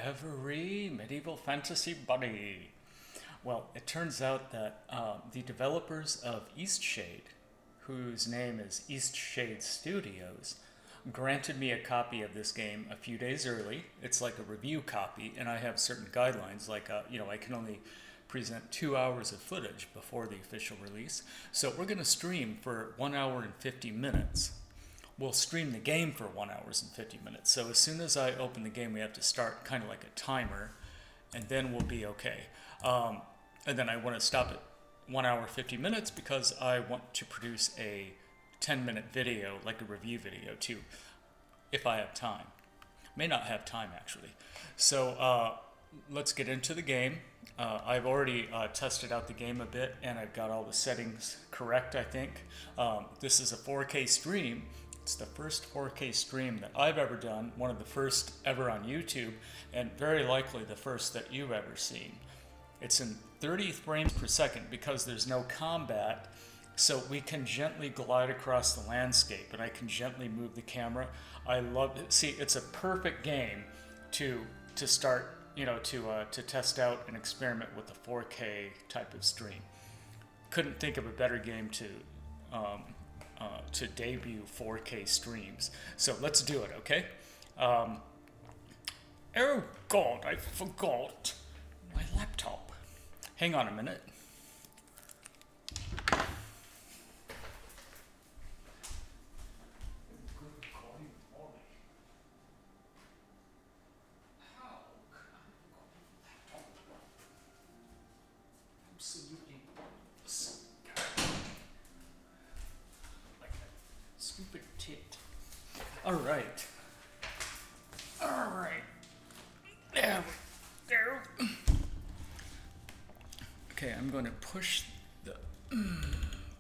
every medieval fantasy buddy. Well, it turns out that the developers of Eastshade, whose name is Eastshade Studios, granted me a copy of this game a few days early. It's like a review copy, and I have certain guidelines, like, I can only present 2 hours of footage before the official release. So we're going to stream for 1 hour and 50 minutes. We'll stream the game for 1 hour and 50 minutes. So as soon as I open the game, we have to start kind of like a timer, and then we'll be okay. And then I want to stop at 1 hour 50 minutes because I want to produce a 10-minute video, like a review video too, if I have time. May not have time actually. So let's get into the game. I've already tested out the game a bit, and I've got all the settings correct, I think. This is a 4K stream. It's the first 4K stream that I've ever done, one of the first ever on YouTube, and very likely the first that you've ever seen. It's in 30 frames per second because there's no combat, so we can gently glide across the landscape, and I can gently move the camera. I love it. See, it's a perfect game to start, to test out and experiment with the 4K type of stream. Couldn't think of a better game to debut 4K streams. So let's do it, okay? Oh God, I forgot my laptop. Hang on a minute. Absolutely like a stupid tit. All right. There we go. Okay, I'm going to push the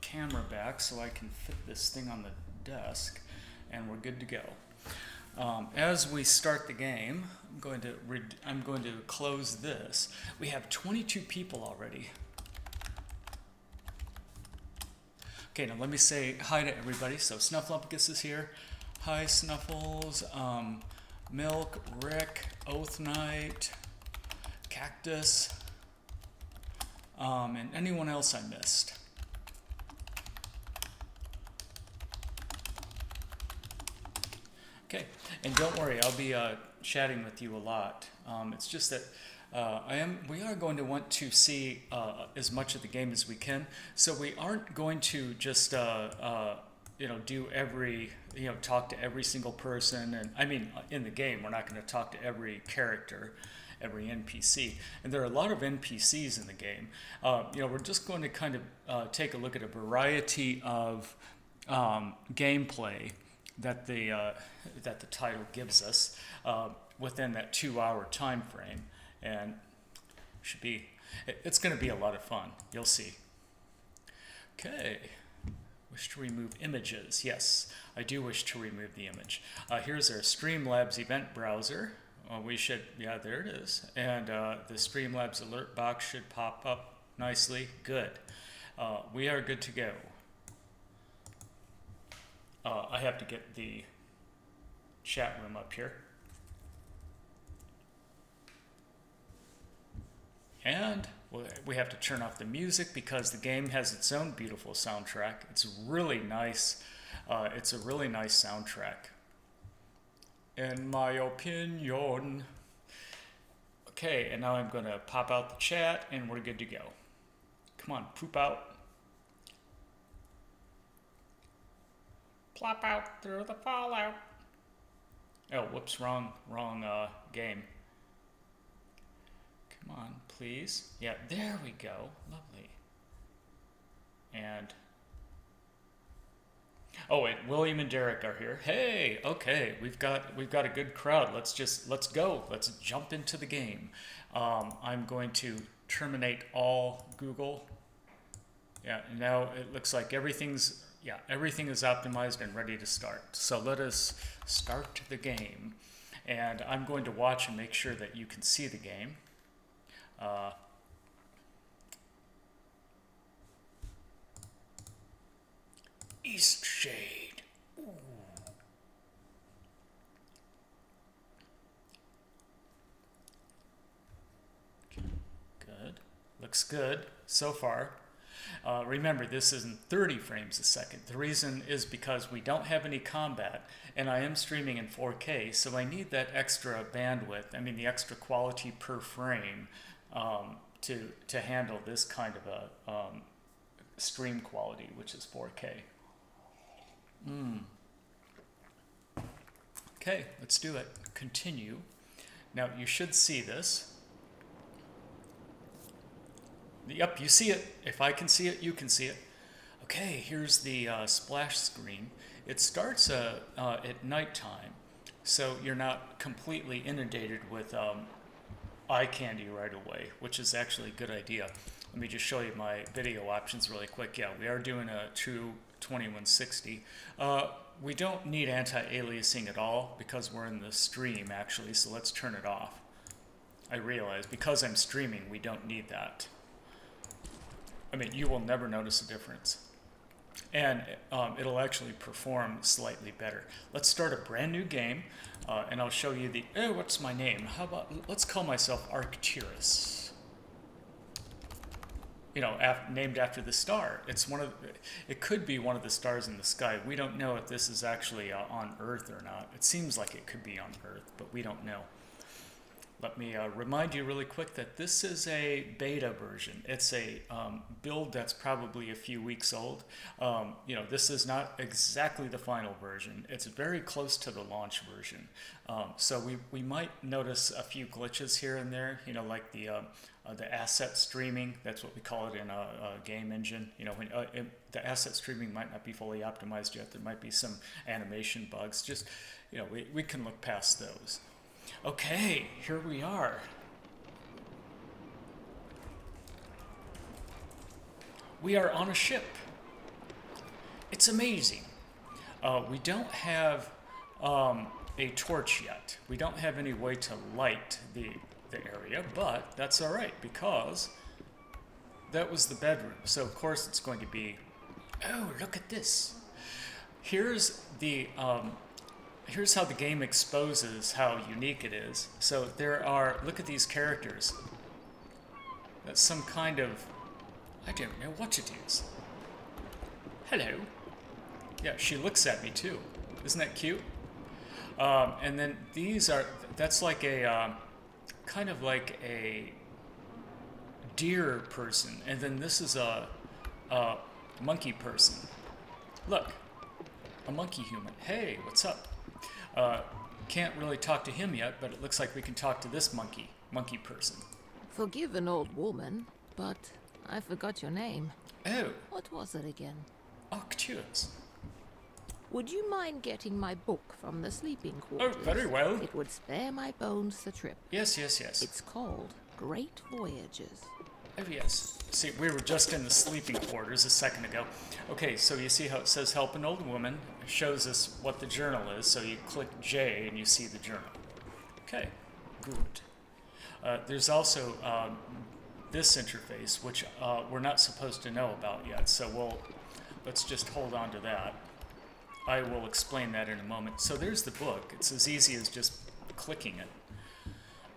camera back so I can fit this thing on the desk, and we're good to go. As we start the game, I'm going to close this. We have 22 people already. Okay, now let me say hi to everybody. So Snuffleupagus is here. Hi, Snuffles. Milk, Rick, Oath Knight, Cactus, and anyone else I missed. Okay, and don't worry, I'll be chatting with you a lot. It's just that we are going to want to see as much of the game as we can. So we aren't going to just do every, talk to every single person. And I mean, in the game, we're not going to talk to every character, every NPC. And there are a lot of NPCs in the game. We're just going to kind of take a look at a variety of gameplay that the title gives us within that 2 hour time frame, and it's going to be a lot of fun. You'll see. Okay. Wish to remove images. Yes, I do wish to remove the image. Here's our Streamlabs event browser. There it is. And the Streamlabs alert box should pop up nicely. Good. We are good to go. I have to get the chat room up here. And we have to turn off the music because the game has its own beautiful soundtrack. It's really nice. It's a really nice soundtrack, in my opinion. Okay, and now I'm going to pop out the chat, and we're good to go. Come on, poop out. Plop out through the fallout. Oh, whoops, wrong game. Come on, please. Yeah, there we go. Lovely. And wait, William and Derek are here. Hey, okay, we've got a good crowd. Let's go. Let's jump into the game. I'm going to terminate all Google. Yeah, now it looks like everything is optimized and ready to start. So let us start the game. And I'm going to watch and make sure that you can see the game. Eastshade. Ooh. Looks good so far. Remember, this is in 30 frames a second. The reason is because we don't have any combat, and I am streaming in 4K, so I need that extra bandwidth, the extra quality per frame to handle this kind of a stream quality, which is 4K. Okay, let's do it. Continue. Now, you should see this. Yep, you see it. If I can see it, you can see it. Okay, here's the splash screen. It starts at nighttime, so you're not completely inundated with eye candy right away, which is actually a good idea. Let me just show you my video options really quick. Yeah, we are doing a true 2160. We don't need anti-aliasing at all because we're in the stream, actually, so let's turn it off. I realize because I'm streaming, we don't need that. You will never notice a difference. And it'll actually perform slightly better. Let's start a brand new game, and I'll show you what's my name? How about, let's call myself Arcturus. Named after the star. It could be one of the stars in the sky. We don't know if this is actually on Earth or not. It seems like it could be on Earth, but we don't know. Let me remind you really quick that this is a beta version. It's a build that's probably a few weeks old. This is not exactly the final version. It's very close to the launch version. So we might notice a few glitches here and there, like the asset streaming. That's what we call it in a game engine. When the asset streaming might not be fully optimized yet. There might be some animation bugs. Just, we can look past those. Okay, here we are. We are on a ship. It's amazing. We don't have a torch yet. We don't have any way to light the area, but that's all right because that was the bedroom. So of course it's going to be, oh, look at this. Here's how the game exposes how unique it is. So look at these characters. That's some kind of, I don't know what it is. Hello. Yeah, she looks at me too. Isn't that cute? And then that's like kind of like a deer person. And then this is a monkey person. Look, a monkey human. Hey, what's up? Can't really talk to him yet, but it looks like we can talk to this monkey person. Forgive an old woman, but I forgot your name. Oh. What was it again? Arcturus. Would you mind getting my book from the sleeping quarters? Oh, very well. It would spare my bones the trip. Yes. It's called Great Voyages. Oh, yes. See, we were just in the sleeping quarters a second ago. Okay, so you see how it says help an old woman. It shows us what the journal is, so you click J and you see the journal. Okay, good. There's also this interface, which we're not supposed to know about yet, so let's just hold on to that. I will explain that in a moment. So there's the book. It's as easy as just clicking it.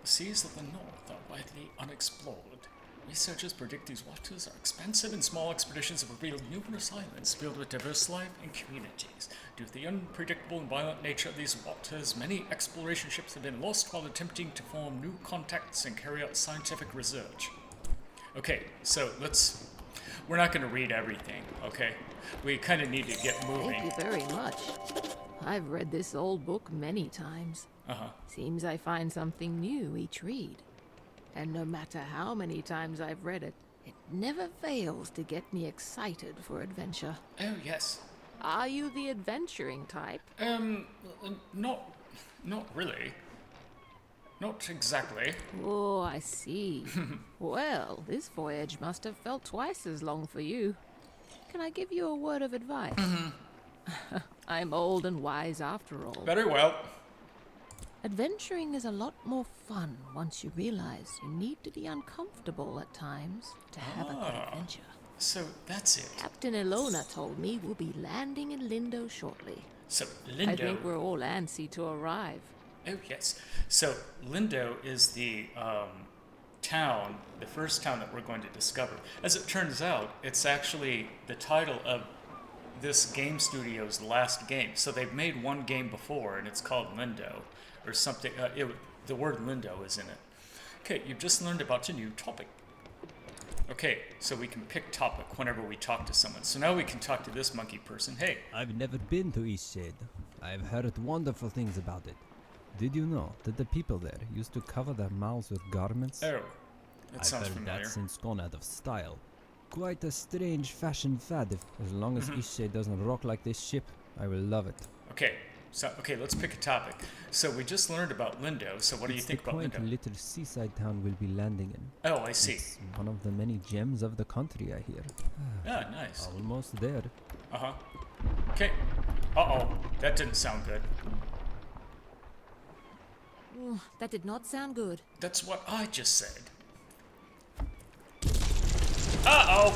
The seas of the north are widely unexplored. Researchers predict these waters are expansive and small expeditions have revealed numerous islands filled with diverse life and communities. Due to the unpredictable and violent nature of these waters, many exploration ships have been lost while attempting to form new contacts and carry out scientific research. Okay, so we're not going to read everything, okay? We kind of need to get moving. Thank you very much. I've read this old book many times. Seems I find something new each read. And no matter how many times I've read it, it never fails to get me excited for adventure. Oh, yes. Are you the adventuring type? Not really. Not exactly. Oh, I see. Well, this voyage must have felt twice as long for you. Can I give you a word of advice? I'm old and wise after all. Very well. Adventuring is a lot more fun once you realize you need to be uncomfortable at times to have a good adventure. So that's it. Captain Ilona told me we'll be landing in Lyndow shortly. So Lyndow... I think we're all antsy to arrive. Oh, yes. So Lyndow is the town, the first town that we're going to discover. As it turns out, it's actually the title of this game studio's last game. So they've made one game before, and it's called Lyndow, or something. The word Lyndow is in it. Okay, you've just learned about a new topic. Okay, so we can pick topic whenever we talk to someone. So now we can talk to this monkey person. Hey. I've never been to Eastshade. I've heard wonderful things about it. Did you know that the people there used to cover their mouths with garments? Oh, that sounds I've heard familiar. that since gone out of style. Quite a strange fashion fad. As long as Eastshade doesn't rock like this ship, I will love it. Okay, let's pick a topic. So we just learned about Lyndow, so what do you think about It's the Lyndow? quaint little seaside town we'll be landing in. Oh, I see. It's one of the many gems of the country, I hear. Ah, nice. Almost there. Uh-huh. Okay. Uh-oh, that didn't sound good. Ooh, that did not sound good. That's what I just said. Uh-oh!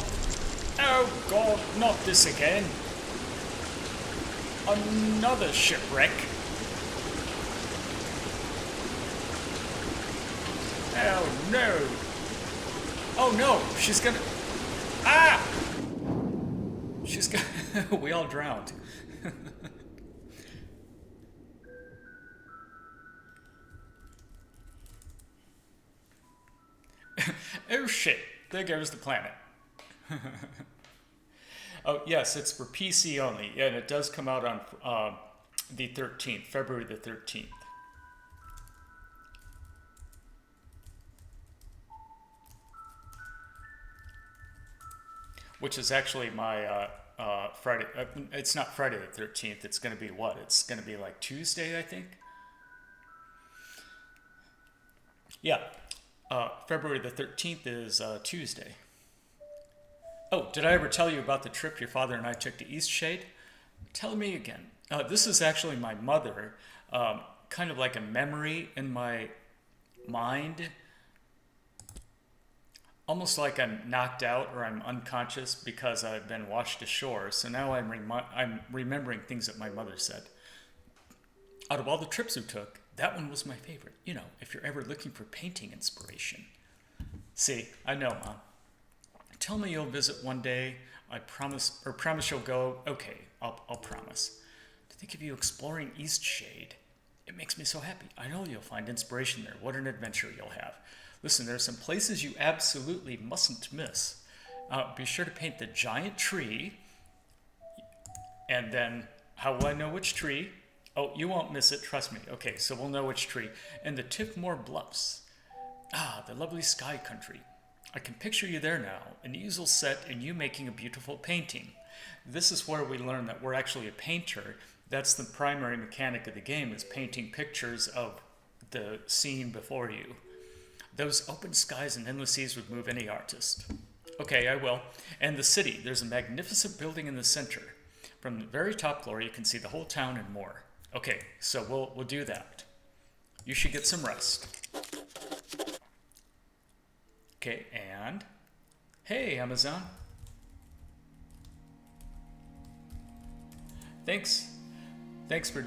Oh, God, not this again. Another shipwreck. Oh, no. Oh, no, she's gonna... Ah! She's gonna... We all drowned. Oh, shit. There goes the planet. Oh, yes, it's for PC only. Yeah, and it does come out on the 13th, February the 13th. Which is actually my Friday. It's not Friday the 13th. It's going to be what? It's going to be like Tuesday, I think. Yeah. February the 13th is Tuesday. Oh, did I ever tell you about the trip your father and I took to Eastshade? Tell me again. This is actually my mother, kind of like a memory in my mind. Almost like I'm knocked out or I'm unconscious because I've been washed ashore. So now I'm remembering things that my mother said. Out of all the trips we took, that one was my favorite. You know, if you're ever looking for painting inspiration. See, I know, Mom. Tell me you'll visit one day. I promise you'll go. Okay, I'll promise. To think of you exploring Eastshade, it makes me so happy. I know you'll find inspiration there. What an adventure you'll have. Listen, there are some places you absolutely mustn't miss. Be sure to paint the giant tree. And then, how will I know which tree? Oh, you won't miss it, trust me. Okay, so we'll know which tree. And the Tiffmore Bluffs. Ah, the lovely sky country. I can picture you there now, an easel set and you making a beautiful painting. This is where we learn that we're actually a painter. That's the primary mechanic of the game, is painting pictures of the scene before you. Those open skies and endless seas would move any artist. Okay, I will. And the city, there's a magnificent building in the center. From the very top floor, you can see the whole town and more. Okay, so we'll do that. You should get some rest. Okay, and... Hey, Amazon. Thanks for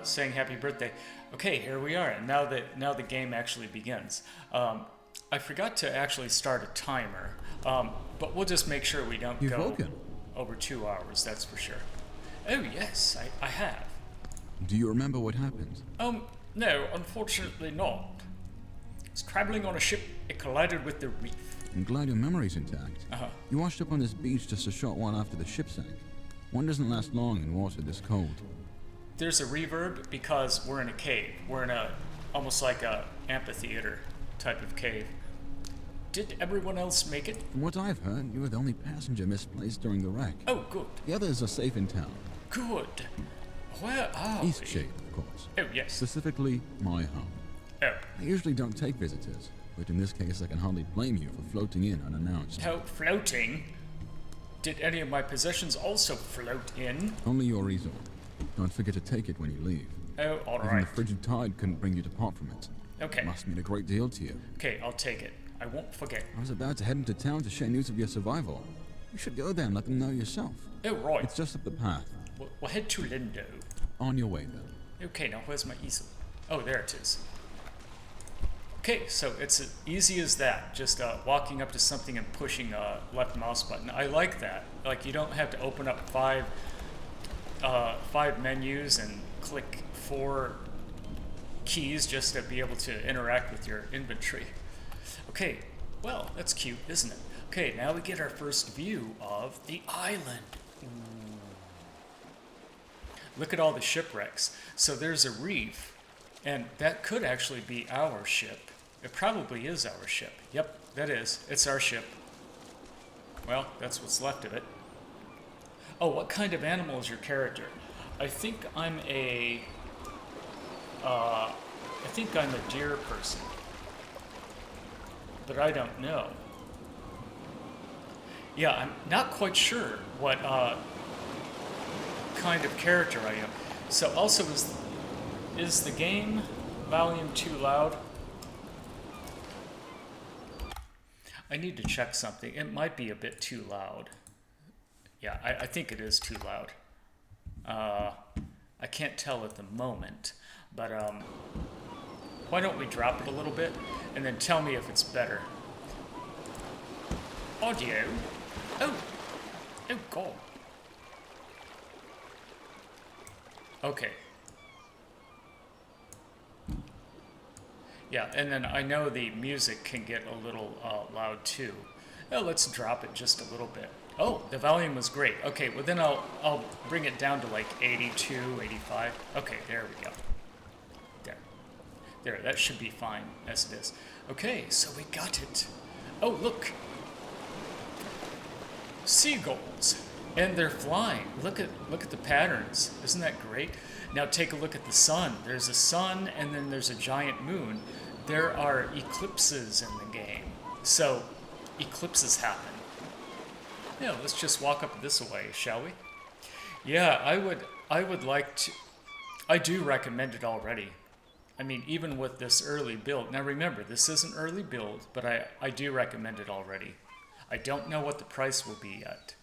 saying happy birthday. Okay, here we are. And now the game actually begins. I forgot to actually start a timer, but we'll just make sure we don't go over 2 hours, that's for sure. Oh, yes, I have. Do you remember what happened? No, unfortunately not. I was traveling on a ship, it collided with the reef. I'm glad your memory's intact. Uh-huh. You washed up on this beach just a short while after the ship sank. One doesn't last long in water this cold. There's a reverb because we're in a cave. We're in almost like a amphitheater type of cave. Did everyone else make it? From what I've heard, you were the only passenger misplaced during the wreck. Oh, good. The others are safe in town. Good. Where are Eastshade, of course. Oh, yes. Specifically, my home. Oh. I usually don't take visitors, but in this case I can hardly blame you for floating in unannounced. Oh, floating? Did any of my possessions also float in? Only your easel. Don't forget to take it when you leave. Oh, all Even right. the frigid tide couldn't bring you to part from it. Okay. It must mean a great deal to you. Okay, I'll take it. I won't forget. I was about to head into town to share news of your survival. You should go there and let them know yourself. Oh, right. It's just up the path. We'll head to Lyndow. On your way, then. Okay, now where's my easel? Oh, there it is. Okay, so it's as easy as that. Just walking up to something and pushing left mouse button. I like that. Like, you don't have to open up five menus and click 4 keys just to be able to interact with your inventory. Okay, well, that's cute, isn't it? Okay, now we get our first view of the island. Ooh. Look at all the shipwrecks. So there's a reef, and that could actually be our ship. It probably is our ship. Yep, that is. It's our ship. Well, that's what's left of it. Oh, what kind of animal is your character? I think I'm a deer person, but I don't know. Yeah, I'm not quite sure what kind of character I am. So also, is the game volume too loud? I need to check something. It might be a bit too loud. Yeah, I think it is too loud. I can't tell at the moment, but why don't we drop it a little bit and then tell me if it's better. Audio. Oh God. Okay. Yeah, and then I know the music can get a little loud too. Well, let's drop it just a little bit. Oh, the volume was great. Okay, well then I'll bring it down to like 82, 85. Okay, there we go. There, that should be fine as it is. Okay, so we got it. Oh, look. Seagulls. And they're flying. Look at the patterns. Isn't that great? Now take a look at the sun. There's a sun and then there's a giant moon. There are eclipses in the game. So eclipses happen. Yeah, let's just walk up this way, shall we? Yeah, I would like to. I do recommend it already. I mean, even with this early build. Now remember, this is an early build, but I do recommend it already. I don't know what the price will be yet.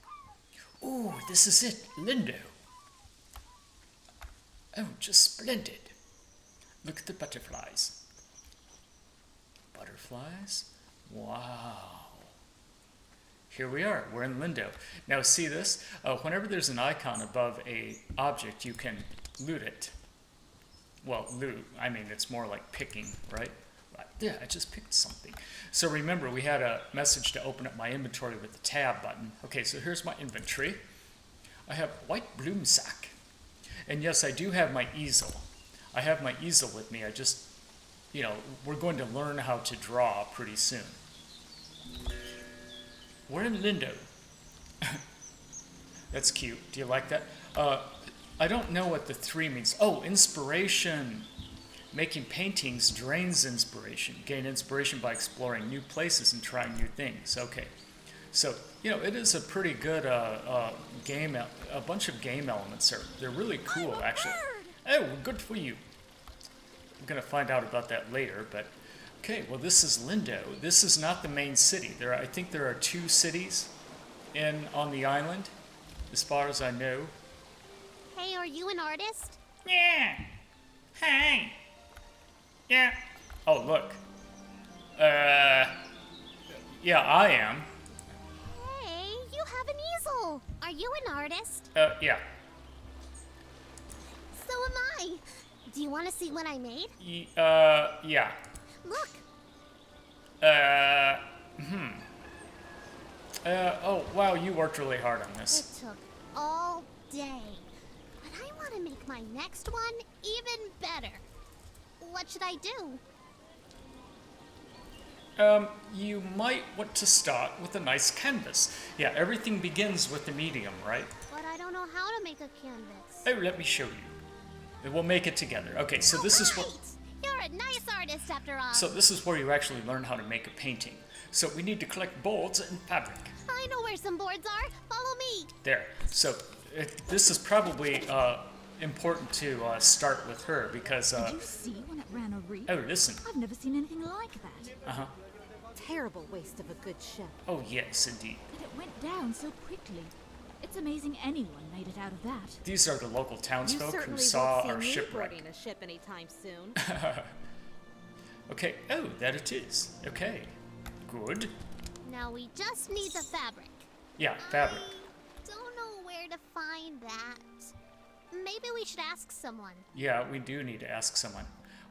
Ooh, this is it, Lyndow. Oh, just splendid. Look at the butterflies. Butterflies? Wow. Here we are, we're in Lyndow. Now see this? Whenever there's an icon above a object, you can loot it. Well, loot, I mean, it's more like picking, right? Yeah, I just picked something. So remember, we had a message to open up my inventory with the tab button. Okay, so here's my inventory. I have white bloom sack. And yes, I do have my easel. I have my easel with me. I just, we're going to learn how to draw pretty soon. We're in Lyndow. That's cute. Do you like that? I don't know what the 3 means. Oh, inspiration. Making paintings drains inspiration. Gain inspiration by exploring new places and trying new things. Okay. So, it is a pretty good game. A bunch of game elements they're really cool, actually. Oh, good for you. I'm going to find out about that later, but okay, well, this is Lyndow. This is not the main city. I think there are 2 cities on the island, as far as I know. Hey, are you an artist? Yeah. Hey. Yeah. Oh, look. Yeah, I am. Hey, you have an easel. Are you an artist? Yeah. So am I. Do you want to see what I made? Yeah. Look. Oh, wow, you worked really hard on this. It took all day. But I want to make my next one even better. What should I do? You might want to start with a nice canvas. Yeah, everything begins with the medium, right? But I don't know how to make a canvas. Oh, let me show you. We'll make it together. Okay, so this is what... You're a nice artist after all. So this is where you actually learn how to make a painting. So we need to collect boards and fabric. I know where some boards are. Follow me. There. So this is probably important to start with her because... Did you see when it ran a reef? Oh, listen. I've never seen anything like that. Uh-huh. Terrible waste of a good ship. Oh, yes, indeed. But it went down so quickly. It's amazing anyone made it out of that. These are the local townsfolk who You saw certainly our won't see me shipwreck. boarding a ship anytime soon. Okay, oh, that it is. Okay, good. Now we just need the fabric. Yeah, fabric. I don't know where to find that. Maybe we should ask someone. Yeah, we do need to ask someone.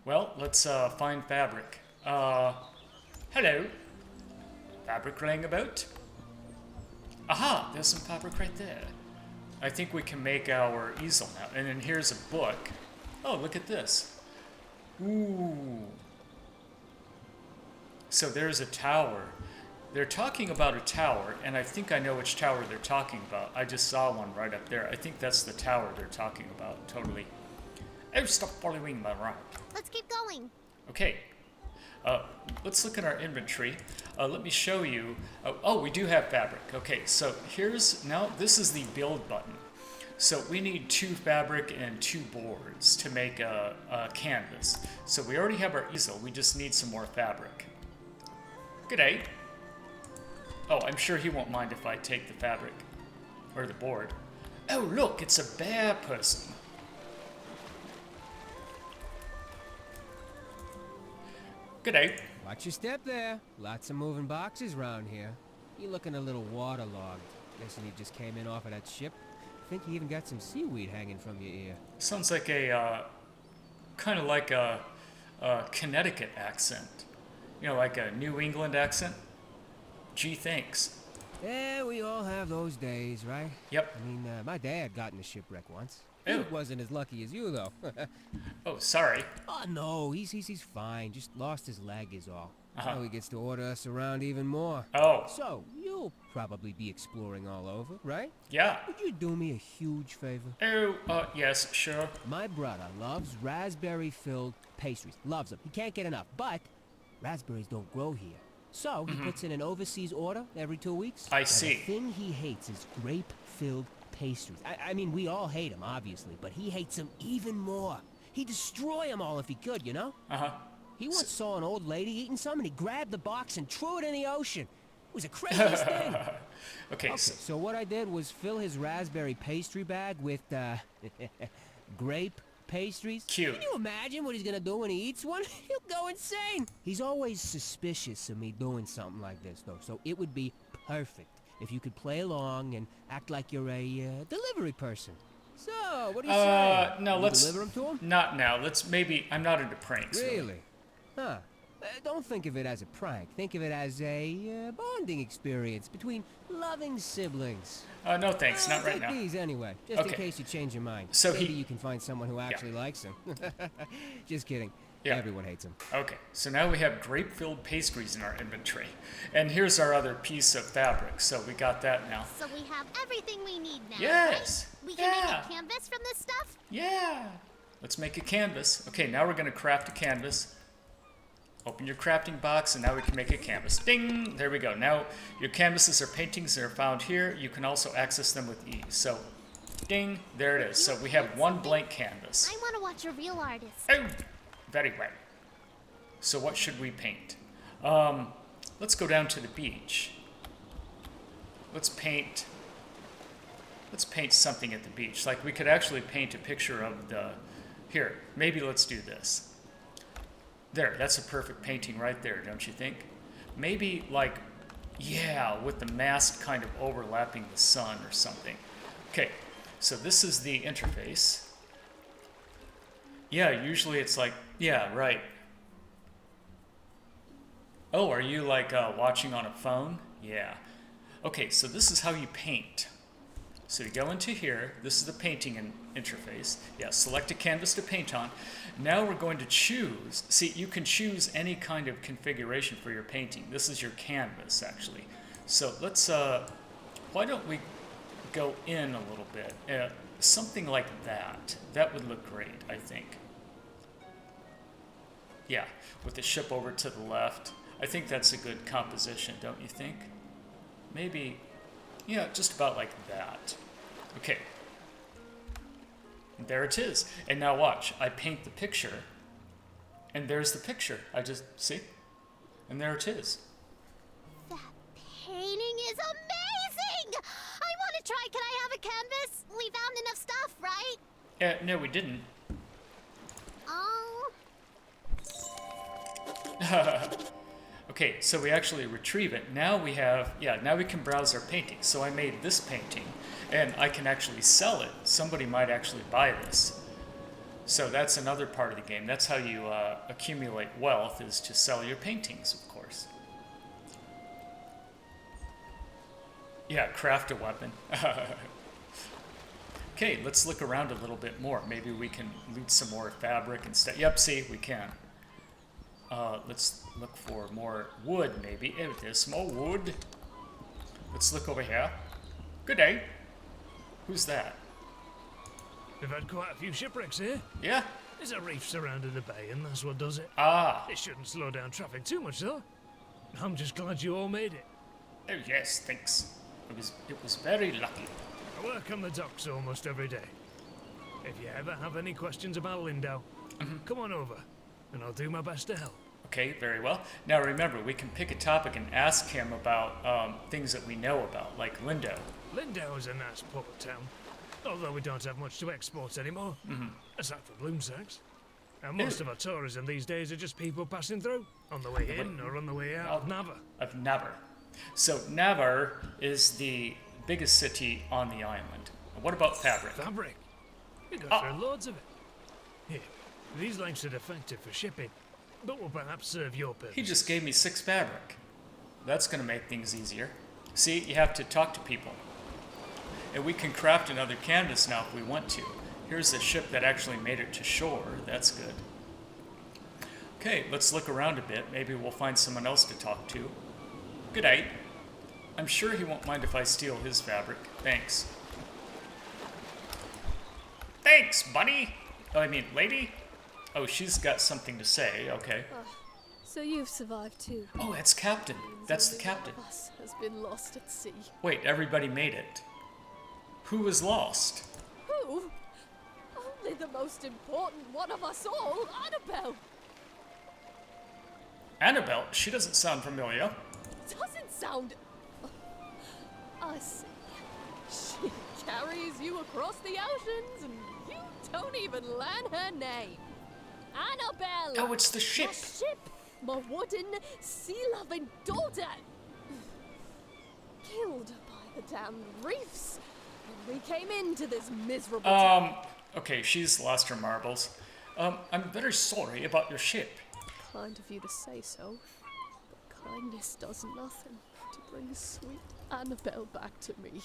Well, let's find fabric. Hello. Fabric laying about? Aha, there's some fabric right there. I think we can make our easel now. And then here's a book. Oh, look at this. Ooh. So there's a tower. They're talking about a tower, and I think I know which tower they're talking about. I just saw one right up there. I think that's the tower they're talking about, totally. Oh, stop following my route. Let's keep going. Okay. Let's look at our inventory. Let me show you. Oh, we do have fabric. Okay, so now this is the build button. So we need 2 fabric and 2 boards to make a canvas. So we already have our easel. We just need some more fabric. G'day. Oh, I'm sure he won't mind if I take the fabric. Or the board. Oh, look, it's a bear person. G'day. Watch your step there. Lots of moving boxes around here. You looking a little waterlogged. Guessing you just came in off of that ship. Think you even got some seaweed hanging from your ear. Sounds like a, kind of like a Connecticut accent. You know, like a New England accent. Gee, thanks. Yeah, we all have those days, right? Yep. I mean, my dad got in a shipwreck once. Ew. He wasn't as lucky as you, though. Oh, sorry. Oh, no, he's fine. Just lost his leg is all. Uh-huh. Now he gets to order us around even more. Oh. So, you'll probably be exploring all over, right? Yeah. Would you do me a huge favor? Oh, yes, sure. My brother loves raspberry-filled pastries. Loves them. He can't get enough. But raspberries don't grow here. So, he puts in an overseas order every 2 weeks. I Now, see. The thing he hates is grape-filled pastries. I mean, we all hate them, obviously, but he hates them even more. He'd destroy them all if he could, you know? Uh-huh. He once saw an old lady eating some, and he grabbed the box and threw it in the ocean. It was the craziest thing. Okay, So what I did was fill his raspberry pastry bag with, grape pastries. Cute. Can you imagine what he's gonna do when he eats one? He'll go insane. He's always suspicious of me doing something like this, though, so it would be perfect if you could play along and act like you're a delivery person. So, what do you say? No, You let's... deliver them to him? Not now. Let's maybe... I'm not into pranks. Really? Huh. Don't think of it as a prank. Think of it as a bonding experience between loving siblings. No, thanks. Not right Take now. these anyway, just in Okay. case you change your mind. So Maybe he- you can find someone who actually likes them. Just kidding. Yeah. Everyone hates them. Okay, so now we have grape-filled pastries in our inventory. And here's our other piece of fabric, so we got that now. So we have everything we need now. Yes. Right? We can Yeah. make a canvas from this stuff? Yeah! Let's make a canvas. Okay, now we're going to craft a canvas. Open your crafting box, and now we can make a canvas. Ding! There we go. Now, your canvases or paintings that are found here. You can also access them with ease. So, ding! There it is. So we have one blank canvas. I want to watch a real artist. Oh! Very well. So what should we paint? Let's go down to the beach. Let's paint something at the beach. Like we could actually paint a picture of the... Here, maybe let's do this. There, that's a perfect painting right there, don't you think? Maybe like, yeah, with the mast kind of overlapping the sun or something. Okay, so this is the interface. Yeah, usually it's like, yeah, right. Oh, are you like watching on a phone? Yeah. Okay, so this is how you paint. So you go into here, this is the painting interface. Yeah, select a canvas to paint on. Now we're going to choose, see, you can choose any kind of configuration for your painting. This is your canvas, actually. So let's, why don't we go in a little bit? Something like that. That would look great, I think. Yeah, with the ship over to the left. I think that's a good composition, don't you think? Maybe, yeah, just about like that. Okay. And there it is. And now watch. I paint the picture. And there's the picture. I just, see? And there it is. That painting is amazing! I want to try. Can I have a canvas? We found enough stuff, right? No, we didn't. Oh. Okay, so we actually retrieve it. Now we have, now we can browse our paintings. So I made this painting, and I can actually sell it. Somebody might actually buy this. So that's another part of the game. That's how you accumulate wealth, is to sell your paintings, of course. Yeah, craft a weapon. Okay, let's look around a little bit more. Maybe we can loot some more fabric and stuff. Yep, see, we can. Let's look for more wood, maybe. Oh, there's some more wood. Let's look over here. Good day. Who's that? We've had quite a few shipwrecks here. Yeah? There's a reef surrounding the bay, and that's what does it. Ah. It shouldn't slow down traffic too much, though. I'm just glad you all made it. Oh, yes, thanks. It was very lucky. I work on the docks almost every day. If you ever have any questions about Lyndow, come on over, and I'll do my best to help. Okay, very well. Now remember, we can pick a topic and ask him about things that we know about, like Lyndow. Lyndow is a nice port town, although we don't have much to export anymore, aside from bloom sacks. And most of our tourism these days are just people passing through, on the way in or on the way out of Nava. Of Nava. So Nava is the biggest city on the island. What about fabric? Fabric? You go through loads of it. Here, these lengths are defective for shipping, but will perhaps serve your purpose. He just gave me 6 fabric. That's going to make things easier. See, you have to talk to people. And we can craft another canvas now if we want to. Here's a ship that actually made it to shore. That's good. Okay, let's look around a bit. Maybe we'll find someone else to talk to. Good night. I'm sure he won't mind if I steal his fabric. Thanks. Thanks, buddy. Oh, I mean, lady? Oh, she's got something to say. Okay. So you've survived too. Oh, that's Captain. That's the captain. One of us has been lost at sea. Wait, everybody made it. Who was lost? Who? Only the most important one of us all, Annabelle. Annabelle? She doesn't sound familiar. Doesn't sound... I see. She carries you across the oceans and you don't even learn her name. Annabelle! Oh, it's the ship. My ship! My wooden, sea-loving daughter! Killed by the damn reefs when we came into this miserable town. Okay, she's lost her marbles. I'm very sorry about your ship. Kind of you to say so, but kindness does nothing to bring sweet Annabelle back to me.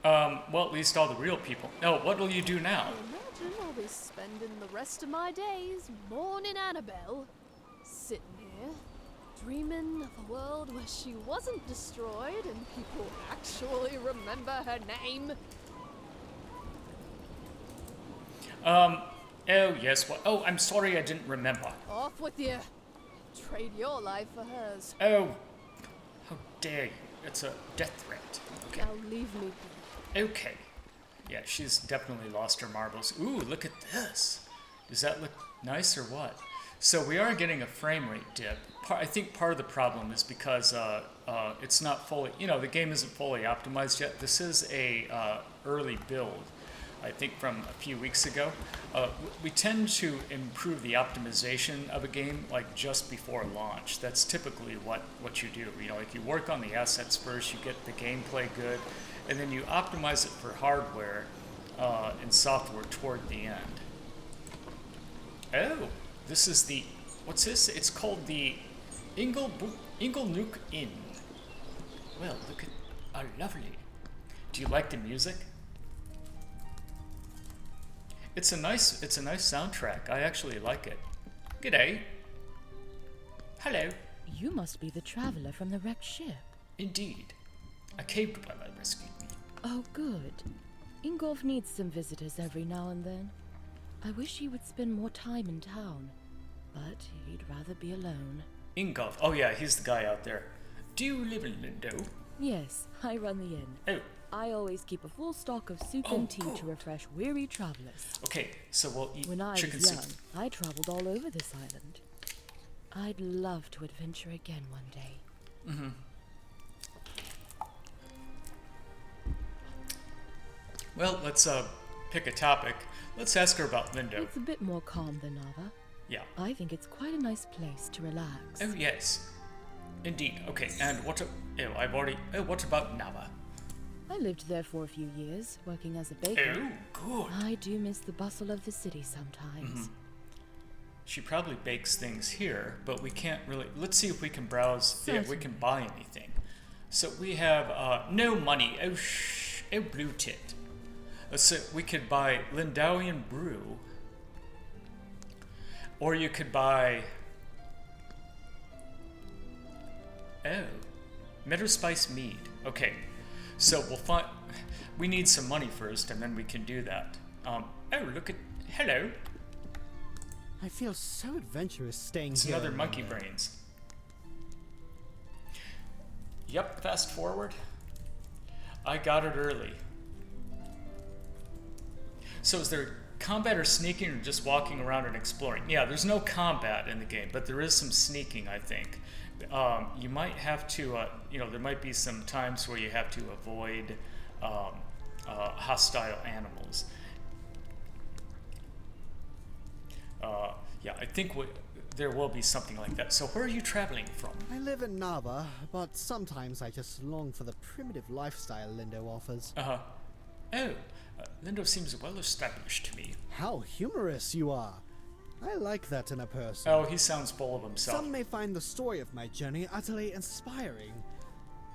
Well, at least all the real people. No, what will you do now? Imagine I'll be spending the rest of my days mourning Annabelle, sitting here, dreaming of a world where she wasn't destroyed and people actually remember her name. Oh, yes, what? Oh, I'm sorry I didn't remember. Off with you. Trade your life for hers. Oh, how dare you. It's a death threat. Okay. Now leave me be. Okay. Yeah, she's definitely lost her marbles. Ooh, look at this. Does that look nice or what? So we are getting a frame rate dip. I think part of the problem is because it's not fully, the game isn't fully optimized yet. This is a early build, I think from a few weeks ago. We tend to improve the optimization of a game like just before launch. That's typically what you do. Like you work on the assets first, you get the gameplay good, and then you optimize it for hardware and software toward the end. Oh, this is the, what's this? It's called the Inglenook Inn. Well, look at, lovely. Do you like the music? It's a nice soundtrack. I actually like it. G'day. Hello. You must be the traveler from the wrecked ship. Indeed. A cave dweller rescued me. Oh, good. Ingolf needs some visitors every now and then. I wish he would spend more time in town, but he'd rather be alone. Ingolf. Oh yeah, he's the guy out there. Do you live in Lyndow? Yes, I run the inn. Oh. I always keep a full stock of soup and tea to refresh weary travelers. Okay, so we'll eat when I chicken was young, soup. I traveled all over this island. I'd love to adventure again one day. Mm-hmm. Well, let's pick a topic. Let's ask her about Lyndow. It's a bit more calm than Nava. Yeah. I think it's quite a nice place to relax. Oh, yes. Indeed. Okay, and what about Nava? I lived there for a few years, working as a baker. Oh, good. I do miss the bustle of the city sometimes. She probably bakes things here, but we can't really... Let's see if we can browse, if we can buy anything. So we have no money. Oh, blue tit. So we could buy Lyndowian brew. Or you could buy... Oh, Meadowspice mead. Okay, so we'll find... We need some money first, and then we can do that. Oh, look at... Hello. I feel so adventurous staying It's here. another monkey brains. Yep, fast forward. I got it early. So is there combat or sneaking, or just walking around and exploring? Yeah, there's no combat in the game, but there is some sneaking, I think. You might have to, there might be some times where you have to avoid hostile animals. Yeah, I think there will be something like that. So where are you traveling from? I live in Nava, but sometimes I just long for the primitive lifestyle Lyndow offers. Lyndow seems well established to me. How humorous you are. I like that in a person. Oh, he sounds full of himself. Some may find the story of my journey utterly inspiring.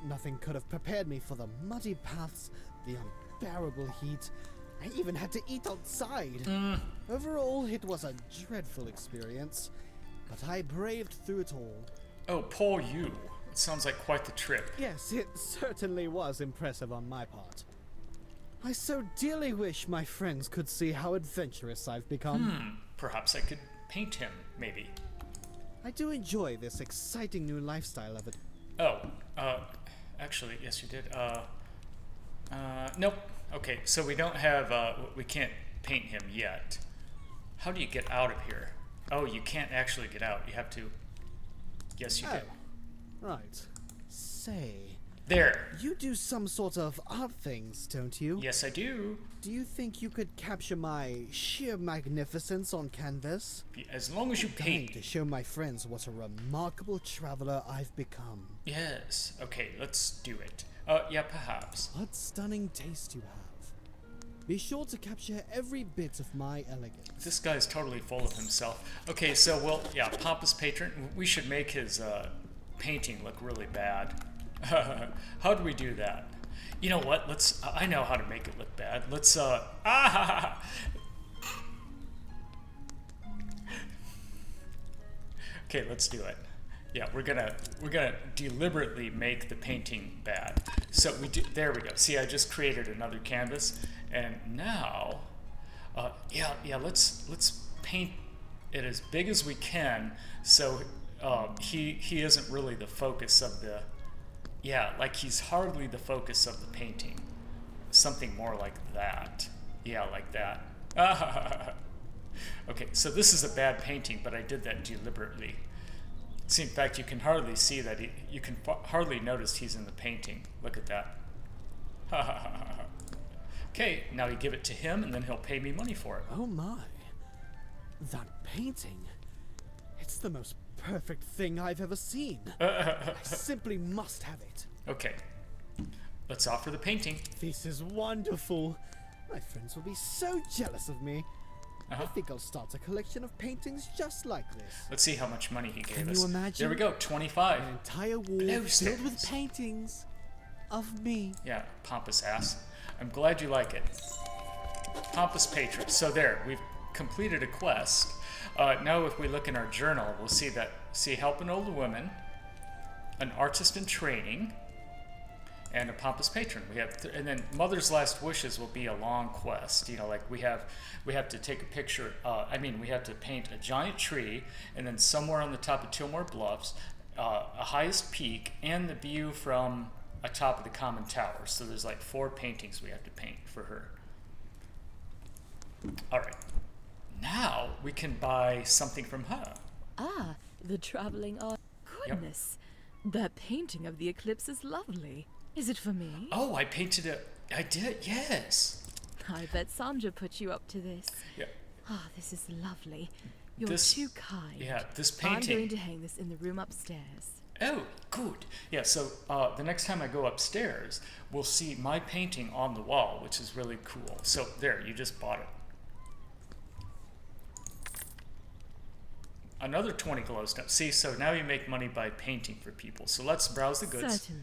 Nothing could have prepared me for the muddy paths, the unbearable heat. I even had to eat outside. Overall, it was a dreadful experience, but I braved through it all. Oh, poor you. It sounds like quite the trip. Yes, it certainly was impressive on my part. I so dearly wish my friends could see how adventurous I've become. Perhaps I could paint him, maybe. I do enjoy this exciting new lifestyle of it. Oh, actually, yes you did. Nope. Okay, so we don't have, we can't paint him yet. How do you get out of here? Oh, you can't actually get out. You have to... Yes, you did. Right. Say... There. You do some sort of art things, don't you? Yes, I do. Do you think you could capture my sheer magnificence on canvas? As long as you paint. To show my friends what a remarkable traveler I've become. Yes. Okay, let's do it. Yeah, perhaps. What stunning taste you have. Be sure to capture every bit of my elegance. This guy's totally full of himself. Okay, so pompous patron. We should make his painting look really bad. How do we do that? You know what? I know how to make it look bad. Let's Okay, let's do it. Yeah, we're gonna deliberately make the painting bad. So there we go. See, I just created another canvas, and now let's paint it as big as we can, so he isn't really the focus of the... Yeah, like he's hardly the focus of the painting. Something more like that. Yeah, like that. Okay, so this is a bad painting, but I did that deliberately. See, in fact, you can hardly see that. You can hardly notice he's in the painting. Look at that. Okay, now you give it to him, and then he'll pay me money for it. Oh my. That painting. It's the most perfect thing I've ever seen. I simply must have it. Okay. Let's offer the painting. This is wonderful. My friends will be so jealous of me. I think I'll start a collection of paintings just like this. Let's see how much money he gave Can us. you imagine? There we go, 25. An entire wall filled with paintings of me. Yeah, pompous ass. I'm glad you like it. Pompous patron. So there, we've completed a quest. Now if we look in our journal, we'll see help an old woman, an artist in training, and a pompous patron. We have, and then Mother's Last Wishes will be a long quest. You know, like we have to take a picture. We have to paint a giant tree, and then somewhere on the top of Tilmore Bluffs, a highest peak, and the view from atop of the common tower. So there's like 4 paintings we have to paint for her. All right. Now we can buy something from her. Ah, the traveling art. Goodness, that painting of the eclipse is lovely. Is it for me? Oh, I painted it. I did, yes. I bet Sandra put you up to this. Yeah. Ah, this is lovely. You're too kind. Yeah, this painting. I'm going to hang this in the room upstairs. Oh, good. Yeah, so the next time I go upstairs, we'll see my painting on the wall, which is really cool. So there, you just bought it. Another 20 glow stamps. See, so now you make money by painting for people. So let's browse the goods. Certainly.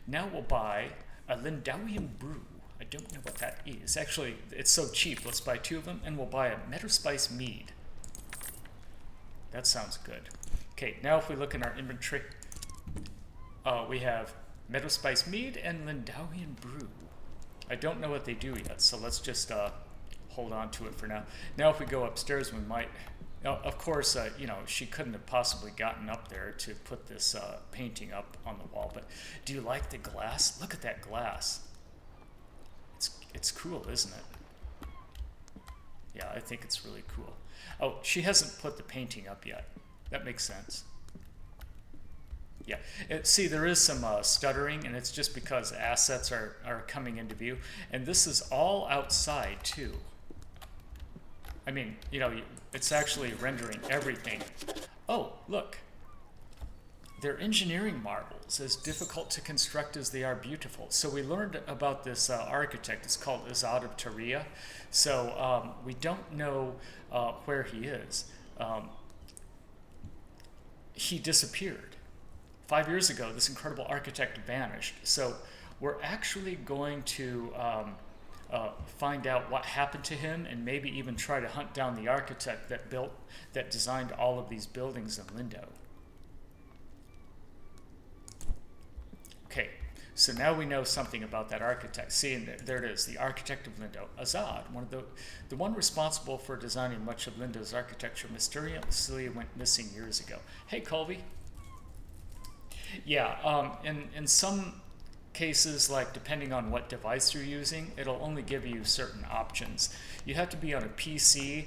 Now we'll buy a Lyndowian brew. I don't know what that is. Actually, it's so cheap. Let's buy 2 of them, and we'll buy a Meadowspice mead. That sounds good. Okay, now if we look in our inventory, we have Meadowspice mead and Lyndowian brew. I don't know what they do yet, so let's just hold on to it for now. Now if we go upstairs, we might... of course, you know, she couldn't have possibly gotten up there to put this painting up on the wall, but do you like the glass? Look at that glass. It's cool, isn't it? Yeah, I think it's really cool. Oh, she hasn't put the painting up yet. That makes sense. Yeah, see, there is some stuttering, and it's just because assets are coming into view. And this is all outside, too. I mean, you know, it's actually rendering everything. Oh, look. They're engineering marbles, as difficult to construct as they are beautiful. So we learned about this architect. It's called Azad of Taria. So we don't know where he is. He disappeared. 5 years ago, this incredible architect vanished. So we're actually going to find out what happened to him, and maybe even try to hunt down the architect that designed all of these buildings in Lyndow. Okay, so now we know something about that architect. See, and there it is, the architect of Lyndow, Azad, the one responsible for designing much of Lyndow's architecture, mysteriously went missing years ago. Hey, Colby. Yeah, in some cases, like depending on what device you're using, it'll only give you certain options. You have to be on a PC,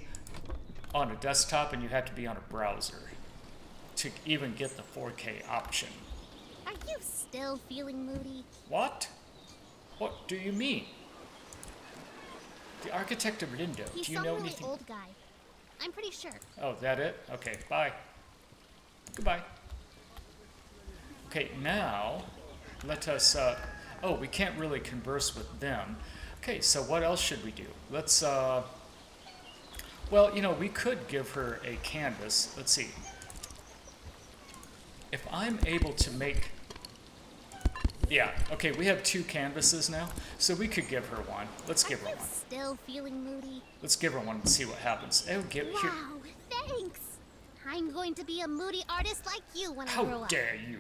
on a desktop, and you have to be on a browser to even get the 4K option. Are you still feeling moody? What? What do you mean? The architect of Lyndow. He's Do you some know really anything? old guy. I'm pretty sure. Oh, that it? Okay, bye. Goodbye. Okay, now let us. Oh, we can't really converse with them. Okay, so what else should we do? Let's. Well, you know, we could give her a canvas. Let's see. If I'm able to make... Yeah, okay, we have 2 canvases now, so we could give her one. Let's give her one. Still feeling moody? Let's give her one and see what happens. Oh, here. Wow, thanks! I'm going to be a moody artist like you when I grow up. How dare you!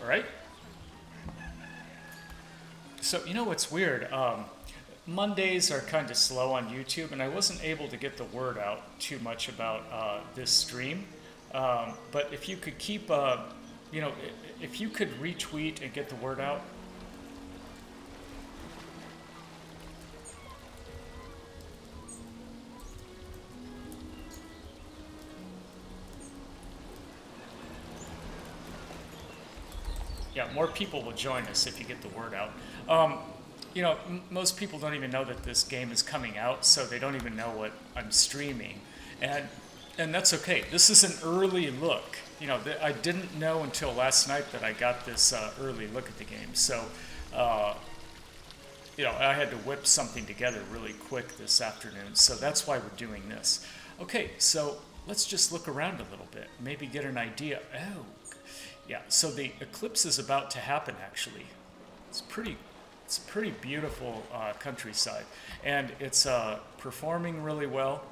Alright. So, you know what's weird? Mondays are kind of slow on YouTube, and I wasn't able to get the word out too much about this stream. But if you could keep, you know, if you could retweet and get the word out. Yeah, more people will join us if you get the word out. You know, most people don't even know that this game is coming out, so they don't even know what I'm streaming. And that's okay. This is an early look. You know, I didn't know until last night that I got this early look at the game. So, you know, I had to whip something together really quick this afternoon. So that's why we're doing this. Okay, so let's just look around a little bit. Maybe get an idea. Oh, yeah. So the eclipse is about to happen, actually. It's a pretty beautiful countryside, and it's performing really well.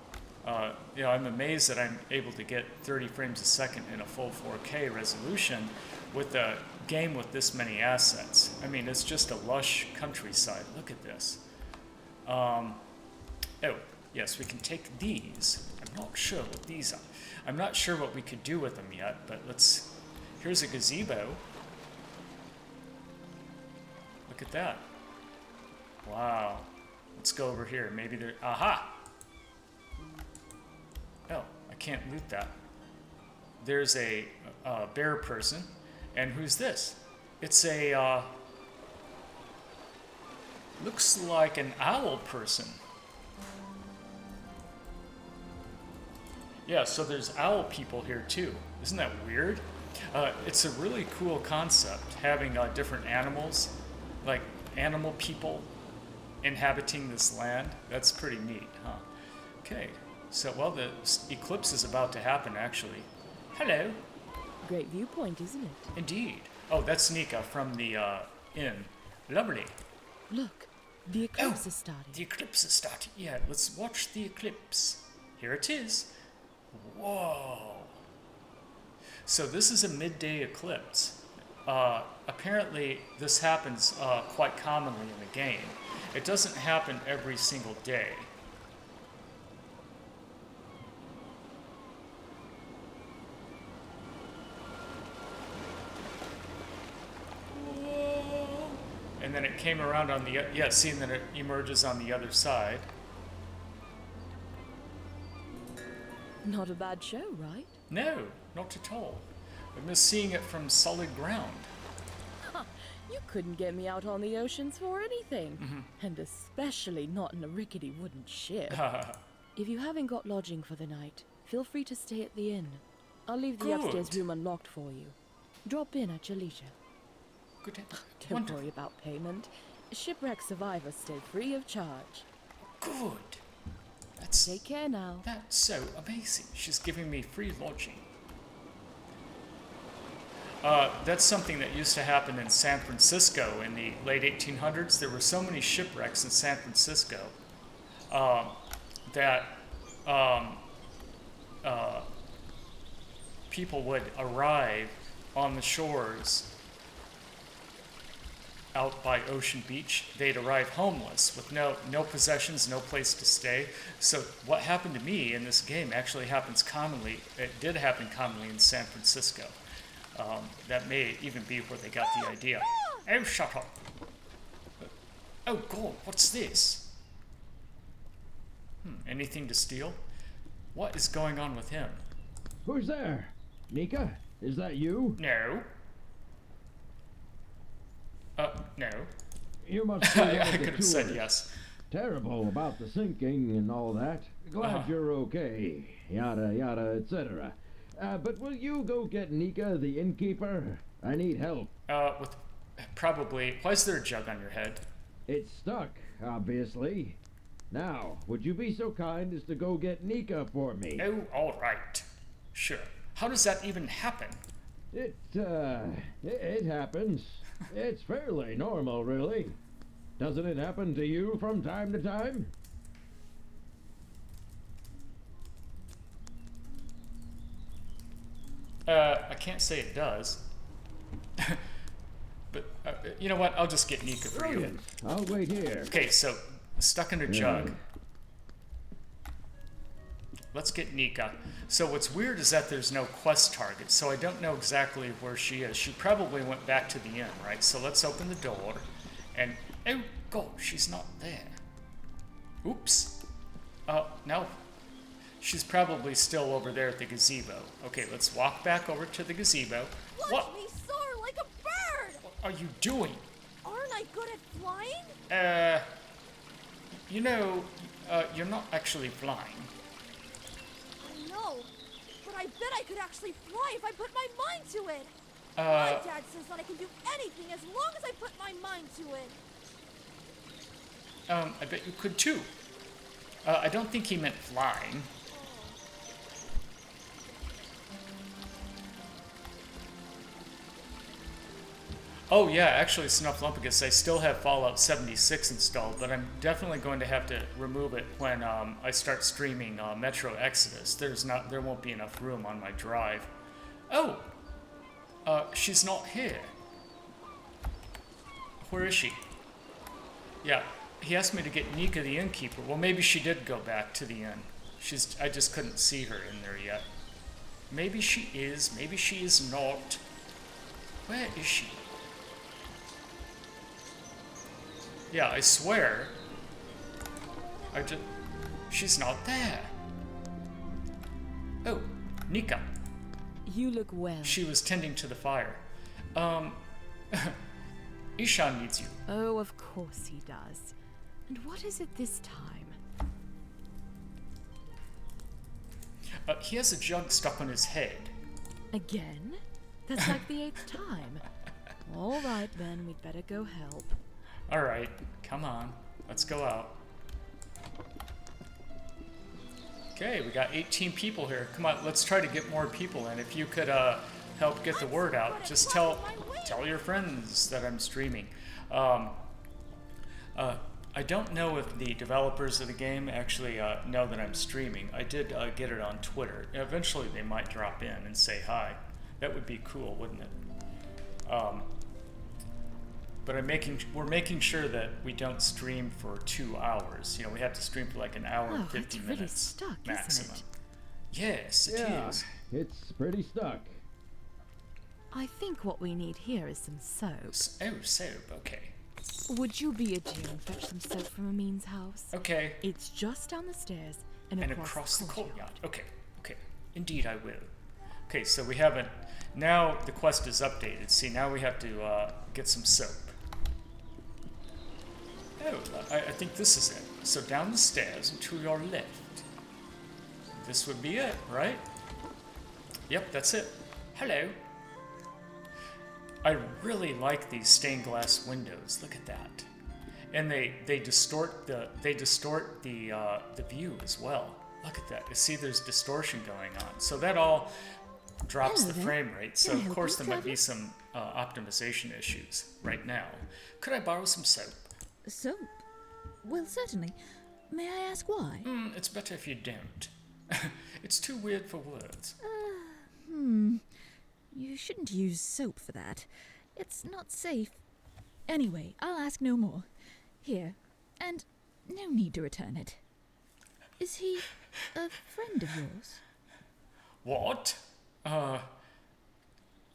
You know, I'm amazed that I'm able to get 30 frames a second in a full 4K resolution with a game with this many assets. I mean, it's just a lush countryside. Look at this. Oh, yes, we can take these. I'm not sure what these are. I'm not sure what we could do with them yet, but let's... Here's a gazebo. Look at that. Wow. Let's go over here. Maybe there... Aha! Oh, I can't loot that. There's a bear person. And who's this? It's a... Looks like an owl person. Yeah, so there's owl people here too. Isn't that weird? It's a really cool concept, having different animals, like animal people inhabiting this land. That's pretty neat, huh? Okay, so, well, the eclipse is about to happen, actually. Hello. Great viewpoint, isn't it? Indeed. Oh, that's Nika from the inn. Lovely. Look, the eclipse is starting. The eclipse is starting. Yeah, let's watch the eclipse. Here it is. Whoa. So this is a midday eclipse. Apparently, this happens quite commonly in the game. It doesn't happen every single day. And then it came around on the, yeah, see, and then it emerges on the other side. Not a bad show, right? No, not at all. I miss seeing it from solid ground. Huh, you couldn't get me out on the oceans for anything. And especially not in a rickety wooden ship. If you haven't got lodging for the night, feel free to stay at the inn. I'll leave the upstairs room unlocked for you. Drop in at your leisure. Good. Don't worry about payment. Shipwreck survivors stay free of charge. Good. Take care now. That's so amazing. She's giving me free lodging. That's something that used to happen in San Francisco in the late 1800s. There were so many shipwrecks in San Francisco that people would arrive on the shores out by Ocean Beach. They'd arrive homeless with no possessions, no place to stay. So what happened to me in this game actually happens commonly. It did happen commonly in San Francisco. That may even be where they got the idea. Oh, shut up. Oh, God, what's this? Anything to steal? What is going on with him? Who's there? Nika? Is that you? No. No. You must be one of I the could have said tourists. yes. Terrible about the sinking and all that. Glad you're okay. Yada yada, etc. But will you go get Nika, the innkeeper? I need help. With probably. Why is there a jug on your head? It's stuck, obviously. Now, would you be so kind as to go get Nika for me? Oh, all right. Sure. How does that even happen? It happens. It's fairly normal, really. Doesn't it happen to you from time to time? I can't say it does. But, you know what? I'll just get Nika for Brilliant. you. I'll wait here. Okay, so, stuck in a jug. Let's get Nika. So what's weird is that there's no quest target, so I don't know exactly where she is. She probably went back to the inn, right? So let's open the door, and oh God, she's not there. Oops. No. She's probably still over there at the gazebo. Okay, let's walk back over to the gazebo. Watch me soar like a bird! What are you doing? Aren't I good at flying? You know, you're not actually flying. I know, but I bet I could actually fly if I put my mind to it. My dad says that I can do anything as long as I put my mind to it. I bet you could too. I don't think he meant flying. Oh yeah, actually, Snuffleupagus, I still have Fallout 76 installed, but I'm definitely going to have to remove it when I start streaming Metro Exodus. There won't be enough room on my drive. Oh, she's not here. Where is she? Yeah, he asked me to get Nika the innkeeper. Well, maybe she did go back to the inn. I just couldn't see her in there yet. Maybe she is, maybe she is not. Where is she? Yeah, I swear. She's not there. Oh, Nika. You look well. She was tending to the fire. Ishan needs you. Oh, of course he does. And what is it this time? He has a jug stuck on his head. Again? That's like the 8th time. All right, then, we'd better go help. All right, come on. Let's go out. Okay, we got 18 people here. Come on, let's try to get more people in. If you could help get the word out, just tell your friends that I'm streaming. I don't know if the developers of the game actually know that I'm streaming. I did get it on Twitter. Eventually they might drop in and say hi. That would be cool, wouldn't it? But we're making sure that we don't stream for 2 hours. You know, we have to stream for like an hour and 50 minutes really stuck, maximum. isn't it? Yes, it is. It's pretty stuck. I think what we need here is some soap. Oh, soap, okay. Would you be a dear and fetch some soap from Amin's house? Okay. It's just down the stairs and across the courtyard. Okay, indeed I will. Okay, so we haven't. Now the quest is updated. See, now we have to get some soap. Oh, I think this is it. So down the stairs and to your left. This would be it, right? Yep, that's it. Hello. I really like these stained glass windows. Look at that, and they distort the view as well. Look at that. You see, there's distortion going on, so that all drops the frame rate. So of course there might be some optimization issues right now. Could I borrow some soap? Soap? Well, certainly. May I ask why? It's better if you don't. It's too weird for words. You shouldn't use soap for that. It's not safe. Anyway, I'll ask no more. Here. And no need to return it. Is he a friend of yours? What?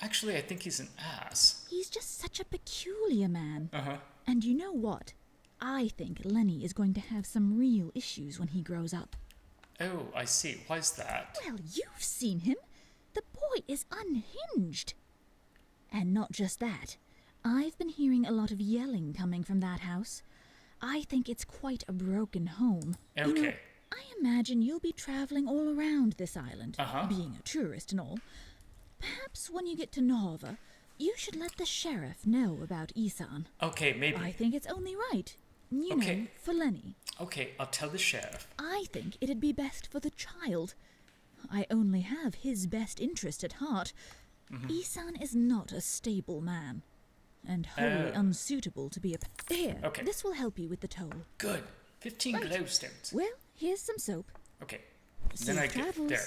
Actually, I think he's an ass. He's just such a peculiar man. Uh-huh. And you know what? I think Lenny is going to have some real issues when he grows up. Oh, I see. Why's that? Well, you've seen him. The boy is unhinged. And not just that. I've been hearing a lot of yelling coming from that house. I think it's quite a broken home. Okay. You know, I imagine you'll be traveling all around this island, being a tourist and all. Perhaps when you get to Nava, you should let the sheriff know about Isan. Okay, maybe. I think it's only right. You know, for Lenny. Okay, I'll tell the sheriff. I think it'd be best for the child. I only have his best interest at heart. Isan is not a stable man, and wholly unsuitable to be a... Here, this will help you with the toll. Good. 15 glowstones. Well, here's some soap. Okay. Then I get there.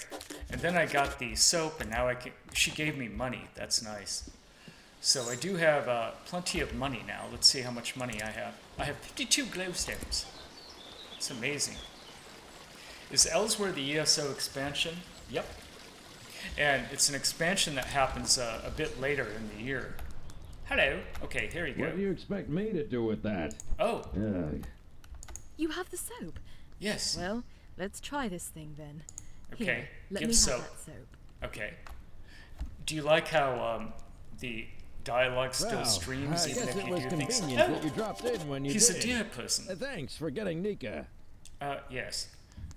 And then I got the soap, and now I can... She gave me money. That's nice. So I do have plenty of money now. Let's see how much money I have. I have 52 glowstones. It's amazing. Is Elsewhere the ESO expansion? Yep. And it's an expansion that happens a bit later in the year. Hello. Okay, here you go. What do you expect me to do with that? Oh. You have the soap? Yes. Well, let's try this thing then. Okay, Here, let give me soap. have that soap. Okay. Do you like how the dialogue still streams even if you do things? That you dropped in when you He's did. a dear person. Thanks for getting Nika. Yes.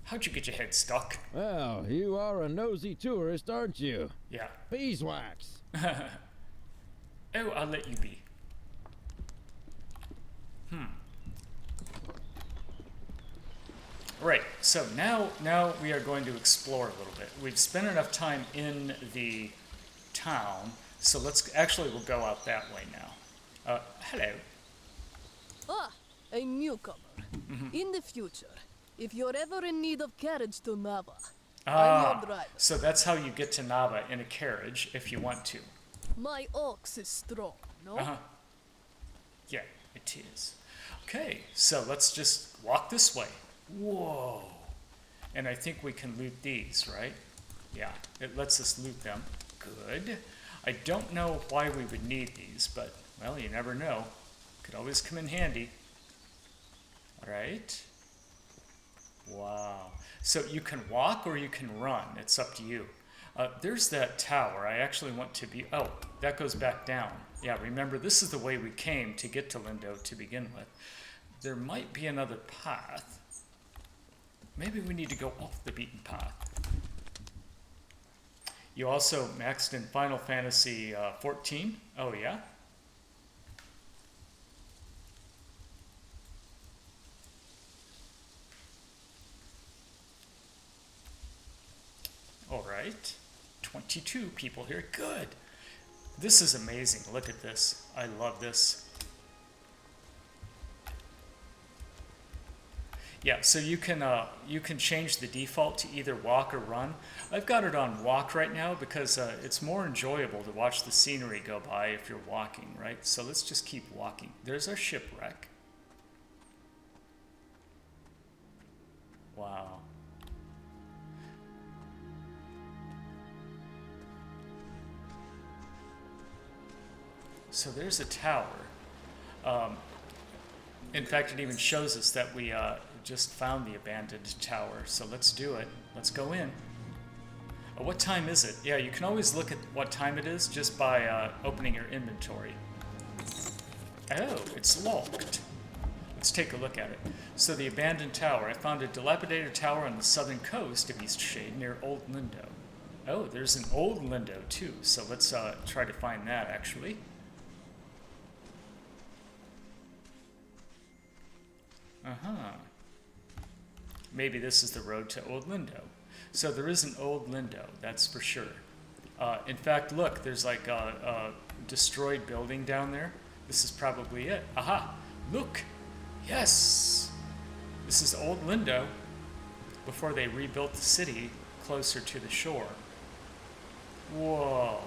How'd you get your head stuck? Well, you are a nosy tourist, aren't you? Yeah. Beeswax. Oh, I'll let you be. Right, so now we are going to explore a little bit. We've spent enough time in the town, so we'll go out that way now. Hello. Ah, a newcomer. In the future, if you're ever in need of carriage to Nava, I'm your driver. So that's how you get to Nava, in a carriage, if you want to. My ox is strong, no? Yeah, it is. Okay, so let's just walk this way. Whoa. And I think we can loot these, right? Yeah, it lets us loot them. Good. I don't know why we would need these, but, well, you never know. Could always come in handy. All right. Wow. So you can walk or you can run. It's up to you. There's that tower. I actually want to be... Oh, that goes back down. Yeah, remember, this is the way we came to get to Lyndow to begin with. There might be another path. Maybe we need to go off the beaten path. You also maxed in Final Fantasy 14? Oh, yeah? All right. 22 people here. Good. This is amazing. Look at this. I love this. Yeah, so you can change the default to either walk or run. I've got it on walk right now because it's more enjoyable to watch the scenery go by if you're walking, right? So let's just keep walking. There's our shipwreck. Wow. So there's a tower. In fact, it even shows us that we just found the abandoned tower. So let's do it. Let's go in. What time is it? Yeah, you can always look at what time it is just by opening your inventory. Oh, it's locked. Let's take a look at it. So the abandoned tower. I found a dilapidated tower on the southern coast of Eastshade near Old Lyndow. Oh, there's an Old Lyndow too. So let's try to find that actually. Uh-huh. Maybe this is the road to Old Lyndow. So there is an Old Lyndow, that's for sure. In fact, look, there's like a destroyed building down there. This is probably it. Aha! Look! Yes! This is Old Lyndow before they rebuilt the city closer to the shore. Whoa.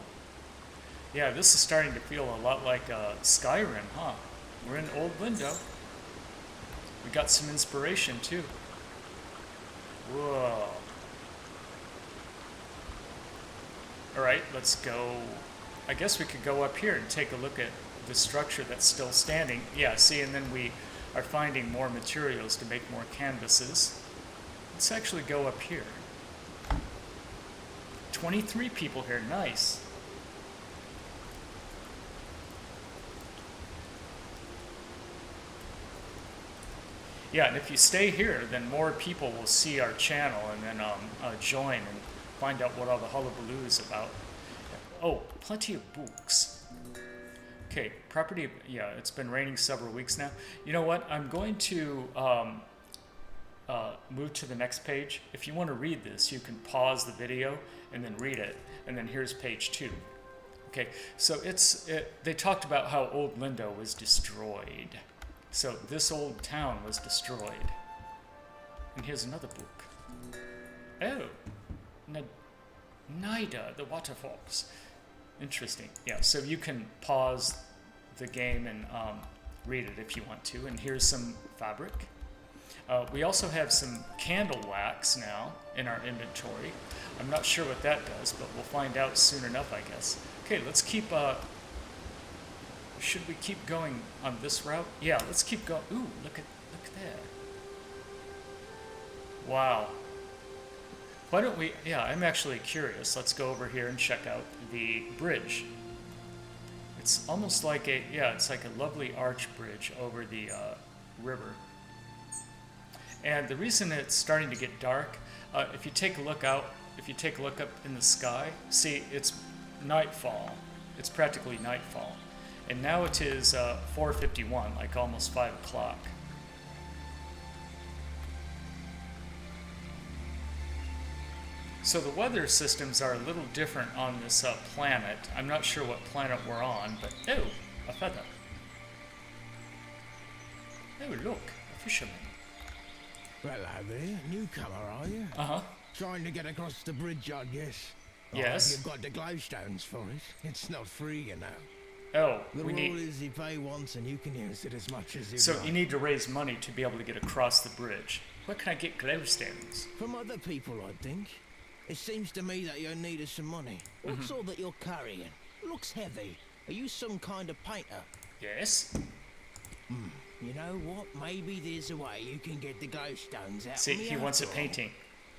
Yeah, this is starting to feel a lot like Skyrim, huh? We're in Old Lyndow. We got some inspiration too. Whoa. Alright, let's go. I guess we could go up here and take a look at the structure that's still standing. Yeah, see, and then we are finding more materials to make more canvases. Let's actually go up here. 23 people here, nice. Yeah, and if you stay here, then more people will see our channel and then join and find out what all the hullabaloo is about. Oh, plenty of books. Okay, property, yeah, it's been raining several weeks now. You know what, I'm going to move to the next page. If you want to read this, you can pause the video and then read it. And then here's page 2. Okay, so they talked about how Old Lyndow was destroyed. So this old town was destroyed. And here's another book. Oh, Nida, the water fox. Interesting. Yeah, so you can pause the game and read it if you want to. And here's some fabric. We also have some candle wax now in our inventory. I'm not sure what that does, but we'll find out soon enough, I guess. Okay, let's keep... should we keep going on this route? Yeah, let's keep going. Ooh, look at that. Wow. Why don't we... Yeah, I'm actually curious. Let's go over here and check out the bridge. It's almost like a... Yeah, it's like a lovely arch bridge over the river. And the reason it's starting to get dark, if you take a look out, if you take a look up in the sky, see, it's nightfall. It's practically nightfall. And now it is 4:51, like almost 5 o'clock. So the weather systems are a little different on this planet. I'm not sure what planet we're on, but oh, a feather. Oh, look, a fisherman. Well, there, newcomer, are you? Uh-huh. Trying to get across the bridge, I guess. Yes. You've got the glowstones for it. It's not free, you know. Oh, the we rule need... is you pay once and you can use it as much as you So like. you need to raise money to be able to get across the bridge. Where can I get glowstones? From other people, I think. It seems to me that you're in need of some money. What's all that you're carrying? Looks heavy. Are you some kind of painter? Yes. You know what? Maybe there's a way you can get the glowstones out. See, on the he wants a outdoor. painting.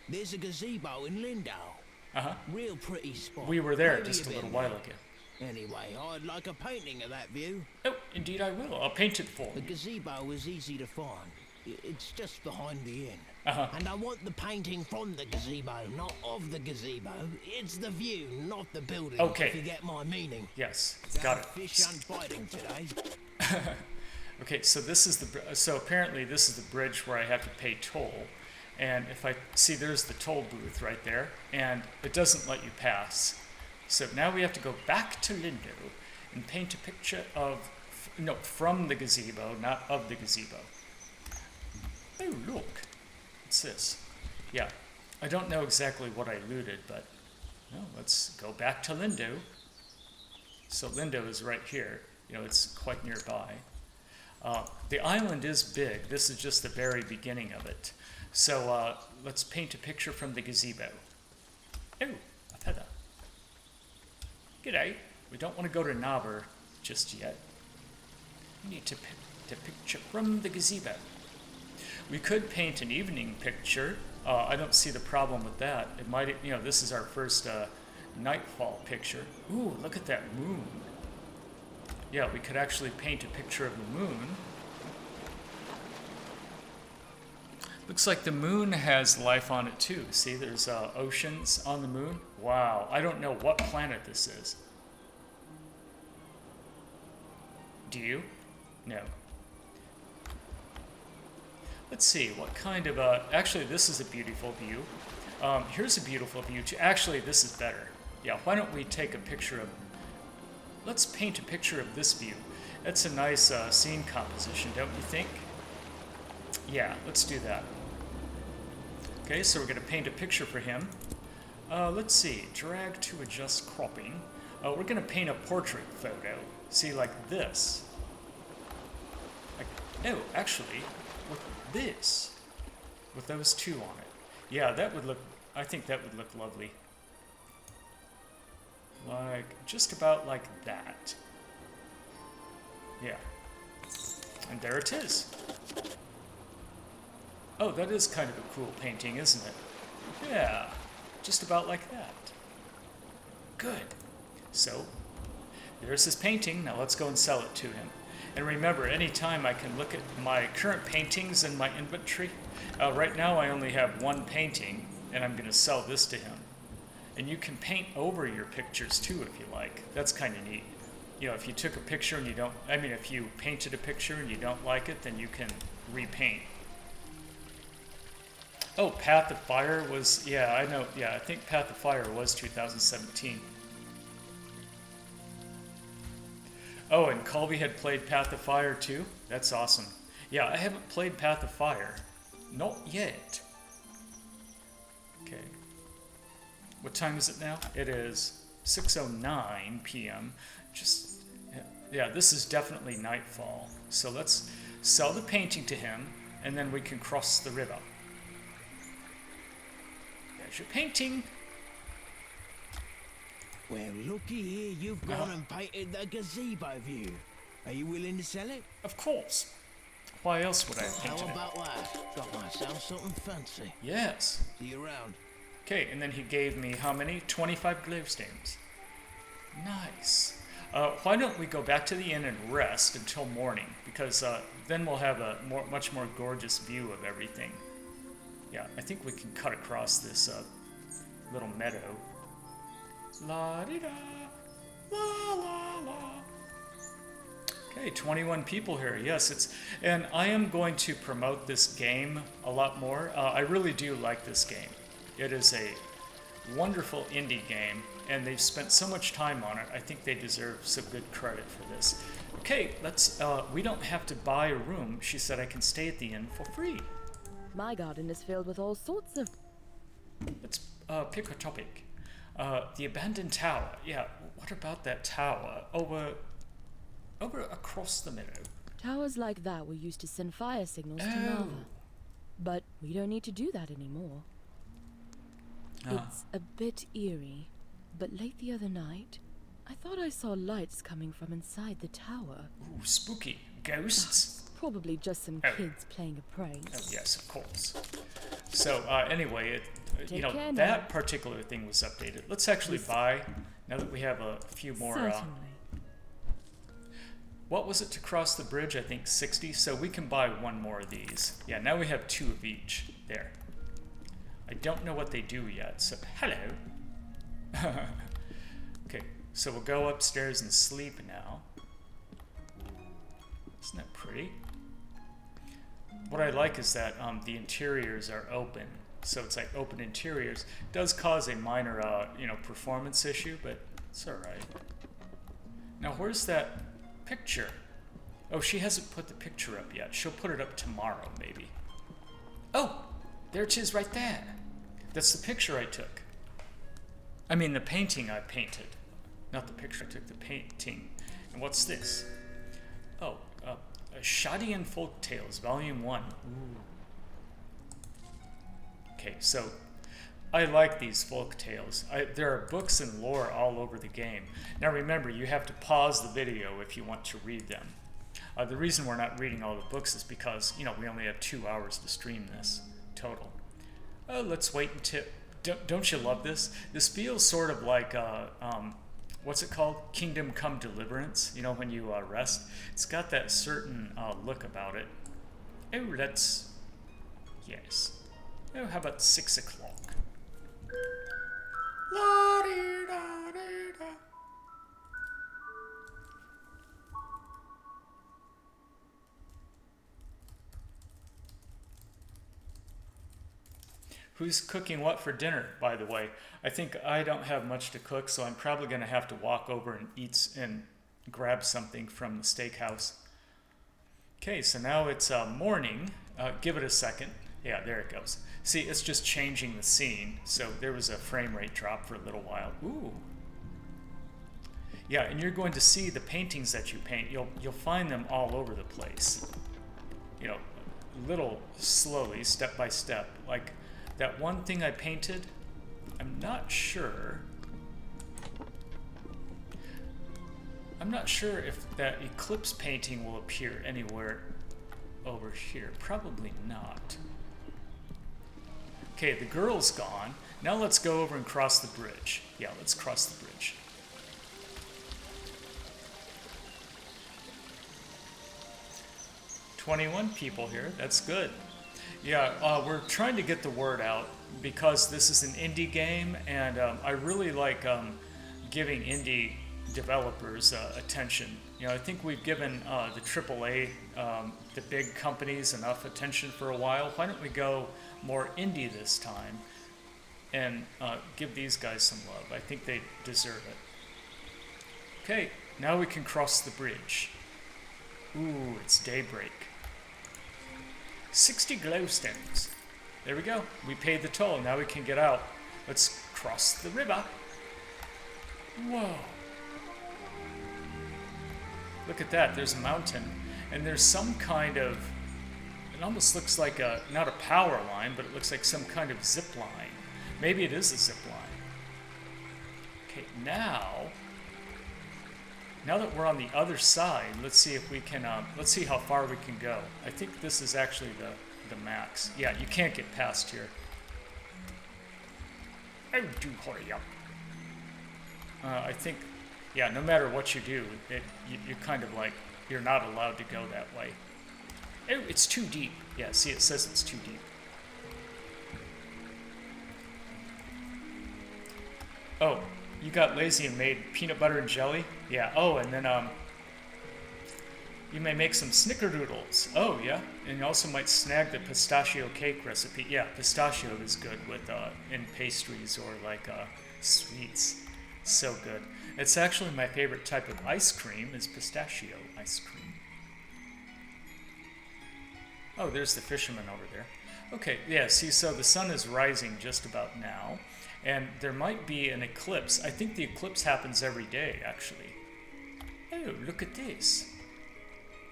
There's a gazebo in Lyndow. Real pretty spot. We were there Maybe just a bit little while ago. Anyway, I'd like a painting of that view. Oh, indeed I will. I'll paint it for The you. gazebo is easy to find. It's just behind the inn. Uh-huh. And I want the painting from the gazebo, not of the gazebo. It's the view, not the building. Okay. If you get my meaning. Yes, got it. Fish aren't biting today. Okay, so this is so apparently this is the bridge where I have to pay toll. And if I see, there's the toll booth right there, and it doesn't let you pass. So now we have to go back to Lyndow and paint a picture of, no, from the gazebo, not of the gazebo. Oh, look. What's this? Yeah, I don't know exactly what I looted, but well, let's go back to Lyndow. So Lyndow is right here. You know, it's quite nearby. The island is big. This is just the very beginning of it. So let's paint a picture from the gazebo. Oh, a feather. G'day. We don't want to go to Nava just yet. We need to paint a picture from the gazebo. We could paint an evening picture. I don't see the problem with that. It might, you know, this is our first nightfall picture. Ooh, look at that moon. Yeah, we could actually paint a picture of the moon. Looks like the moon has life on it too. See, there's oceans on the moon. Wow, I don't know what planet this is. Do you? No. Let's see, what kind of actually this is a beautiful view. Here's a beautiful view too. Actually, this is better. Yeah, why don't we take a picture of, let's paint a picture of this view. That's a nice scene composition, don't you think? Yeah, let's do that. Okay, so we're gonna paint a picture for him. Let's see, drag to adjust cropping. We're gonna paint a portrait photo. See, like this. Like, oh, actually, with this, with those two on it. Yeah, that would look, I think that would look lovely. Like, just about like that. Yeah. And there it is. Oh, that is kind of a cool painting, isn't it? Yeah, just about like that. Good. So, there's his painting. Now let's go and sell it to him. And remember, anytime I can look at my current paintings in my inventory. Right now I only have one painting, and I'm going to sell this to him. And you can paint over your pictures too if you like. That's kind of neat. You know, if you took a picture and you don't, I mean, if you painted a picture and you don't like it, then you can repaint. Oh, Path of Fire was, yeah, I know, yeah, I think Path of Fire was 2017. Oh, and Colby had played Path of Fire too? That's awesome. Yeah, I haven't played Path of Fire. Not yet. Okay. What time is it now? It is 6:09 p.m. Just, yeah, this is definitely nightfall. So let's sell the painting to him, and then we can cross the river. There's your painting. Well, looky here, you've gone and painted the gazebo view. Are you willing to sell it? Of course. Why else would I have painted How about that? Got myself something fancy. Yes. See you around. Okay, and then he gave me how many? 25 glove stones. Nice. Why don't we go back to the inn and rest until morning? Because then we'll have a much more gorgeous view of everything. Yeah, I think we can cut across this little meadow. La-di-da, la-la-la. Okay, 21 people here. Yes, and I am going to promote this game a lot more. I really do like this game. It is a wonderful indie game, and they've spent so much time on it. I think they deserve some good credit for this. Okay, let's, we don't have to buy a room. She said I can stay at the inn for free. My garden is filled with all sorts of... Let's pick a topic. The abandoned tower. Yeah, what about that tower? Over across the meadow. Towers like that were used to send fire signals to Nava. But we don't need to do that anymore. It's a bit eerie, but late the other night, I thought I saw lights coming from inside the tower. Ooh, spooky. Ghosts? probably just some kids playing a prank. Oh, yes, of course. So, anyway, you know, care that now. particular thing was updated. Let's actually buy, now that we have a few more... Certainly. What was it to cross the bridge? I think 60. So we can buy one more of these. Yeah, now we have 2 of each. There. I don't know what they do yet, so... Hello! Okay, so we'll go upstairs and sleep now. Isn't that pretty? What I like is that the interiors are open. So it's like open interiors. It does cause a minor, you know, performance issue, but it's alright. Now, where's that picture? Oh, she hasn't put the picture up yet. She'll put it up tomorrow, maybe. Oh, there it is right there. That's the picture I took. I mean, the painting I painted. Not the picture, I took the painting. And what's this? Oh, Shoddy and Folk Tales, Volume 1. Ooh. Okay, so I like these folk tales. There are books and lore all over the game. Now remember, you have to pause the video if you want to read them. The reason we're not reading all the books is because, you know, we only have 2 hours to stream this total. Oh, let's wait until... Don't you love this? This feels sort of like, what's it called? Kingdom Come Deliverance, you know, when you rest. It's got that certain look about it. Oh, let's... Yes. Oh, how about 6 o'clock? La-dee-da-dee-da. Who's cooking what for dinner, by the way? I think I don't have much to cook, so I'm probably going to have to walk over and eat and grab something from the steakhouse. Okay, so now it's morning. Give it a second. Yeah, there it goes. See, it's just changing the scene. So there was a frame rate drop for a little while. Ooh. Yeah, and you're going to see the paintings that you paint. You'll find them all over the place. You know, little slowly, step by step. Like that one thing I painted, I'm not sure if that eclipse painting will appear anywhere over here. Probably not. Okay, the girl's gone. Now let's go over and cross the bridge. Yeah, let's cross the bridge. $21 people here. That's good. Yeah, we're trying to get the word out because this is an indie game, and I really like giving indie developers attention. You know, I think we've given the AAA, the big companies, enough attention for a while. Why don't we go more indie this time and give these guys some love? I think they deserve it. Okay, now we can cross the bridge. Ooh, it's daybreak. 60 glowstones. There we go. We paid the toll. Now we can get out. Let's cross the river. Whoa. Look at that. There's a mountain. And there's some kind of... It almost looks like a... Not a power line, but it looks like some kind of zip line. Maybe it is a zip line. Okay, now that we're on the other side, let's see if we can, let's see how far we can go. I think this is actually the max. Yeah, you can't get past here. Oh, do hurry up. I think, yeah, no matter what you do, you're kind of like, you're not allowed to go that way. Oh, it's too deep. Yeah, see, it says it's too deep. Oh. You got lazy and made peanut butter and jelly? Yeah. Oh, and then you may make some snickerdoodles. Oh, yeah. And you also might snag the pistachio cake recipe. Yeah, pistachio is good with in pastries or like sweets. So good. It's actually my favorite type of ice cream is pistachio ice cream. Oh, there's the fisherman over there. Okay, yeah, see, so the sun is rising just about now. And there might be an eclipse. I think the eclipse happens every day, actually. Oh, look at this.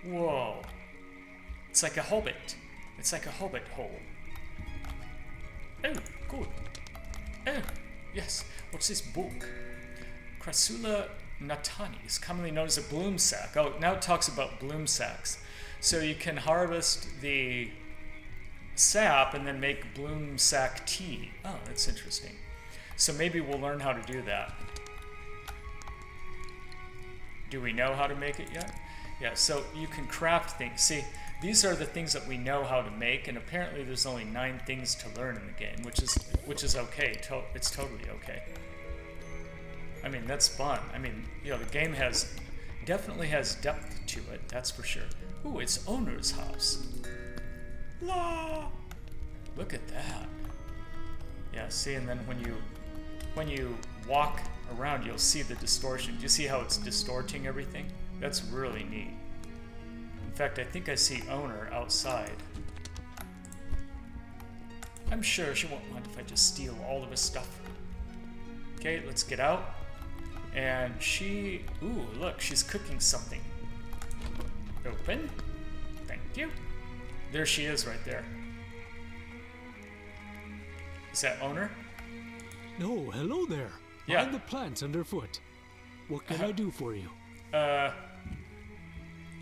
Whoa. It's like a hobbit. It's like a hobbit hole. Oh, good. Oh, yes. What's this book? Crassula natanis, commonly known as a bloom sack. Oh, now it talks about bloom sacks. So you can harvest the sap and then make bloom sack tea. Oh, that's interesting. So maybe we'll learn how to do that. Do we know how to make it yet? Yeah, so you can craft things. See, these are the things that we know how to make, and apparently there's only 9 things to learn in the game, which is okay. It's totally okay. I mean, that's fun. I mean, you know, the game definitely has depth to it, that's for sure. Ooh, it's owner's house. La! Look at that. Yeah, see, and then when you walk around, you'll see the distortion. Do you see how it's distorting everything? That's really neat. In fact, I think I see owner outside. I'm sure she won't mind if I just steal all of his stuff. Okay, let's get out. And ooh, look, she's cooking something. Open. Thank you. There she is right there. Is that owner? No, hello there. Yeah. Mind the plants underfoot. What can I do for you?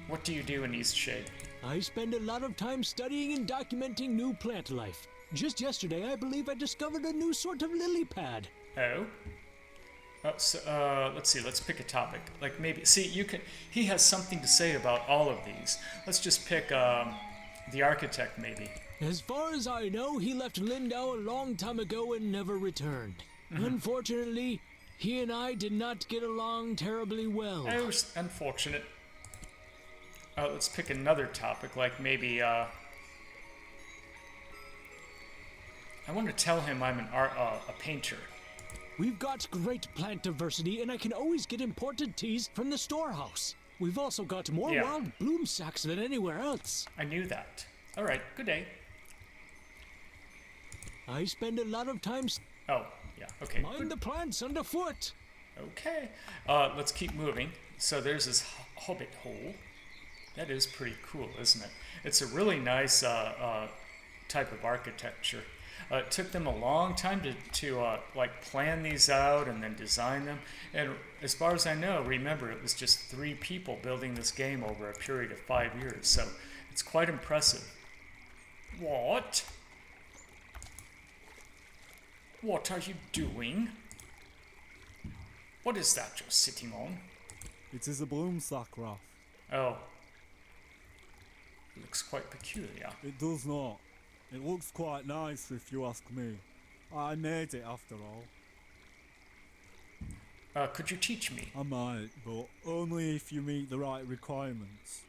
What do you do in Eastshade? I spend a lot of time studying and documenting new plant life. Just yesterday, I believe I discovered a new sort of lily pad. Oh? So, let's see, let's pick a topic. Like maybe, see, he has something to say about all of these. Let's just pick, the architect maybe. As far as I know, he left Lyndow a long time ago and never returned. Unfortunately, he and I did not get along terribly well. Oh, unfortunate. Let's pick another topic, like maybe, I want to tell him I'm a painter. We've got great plant diversity, and I can always get imported teas from the storehouse. We've also got more wild bloom sacks than anywhere else. I knew that. All right, good day. I spend a lot of time... Oh, yeah, okay. Mind the plants underfoot. Okay. Let's keep moving. So there's this hobbit hole. That is pretty cool, isn't it? It's a really nice type of architecture. It took them a long time to like plan these out and then design them. And as far as I know, remember, it was just 3 people building this game over a period of 5 years. So it's quite impressive. What? What are you doing? What is that you're sitting on? It is a bloom sack, Raph. Oh. Looks quite peculiar. It does not. It looks quite nice if you ask me. I made it after all. Could you teach me? I might, but only if you meet the right requirements.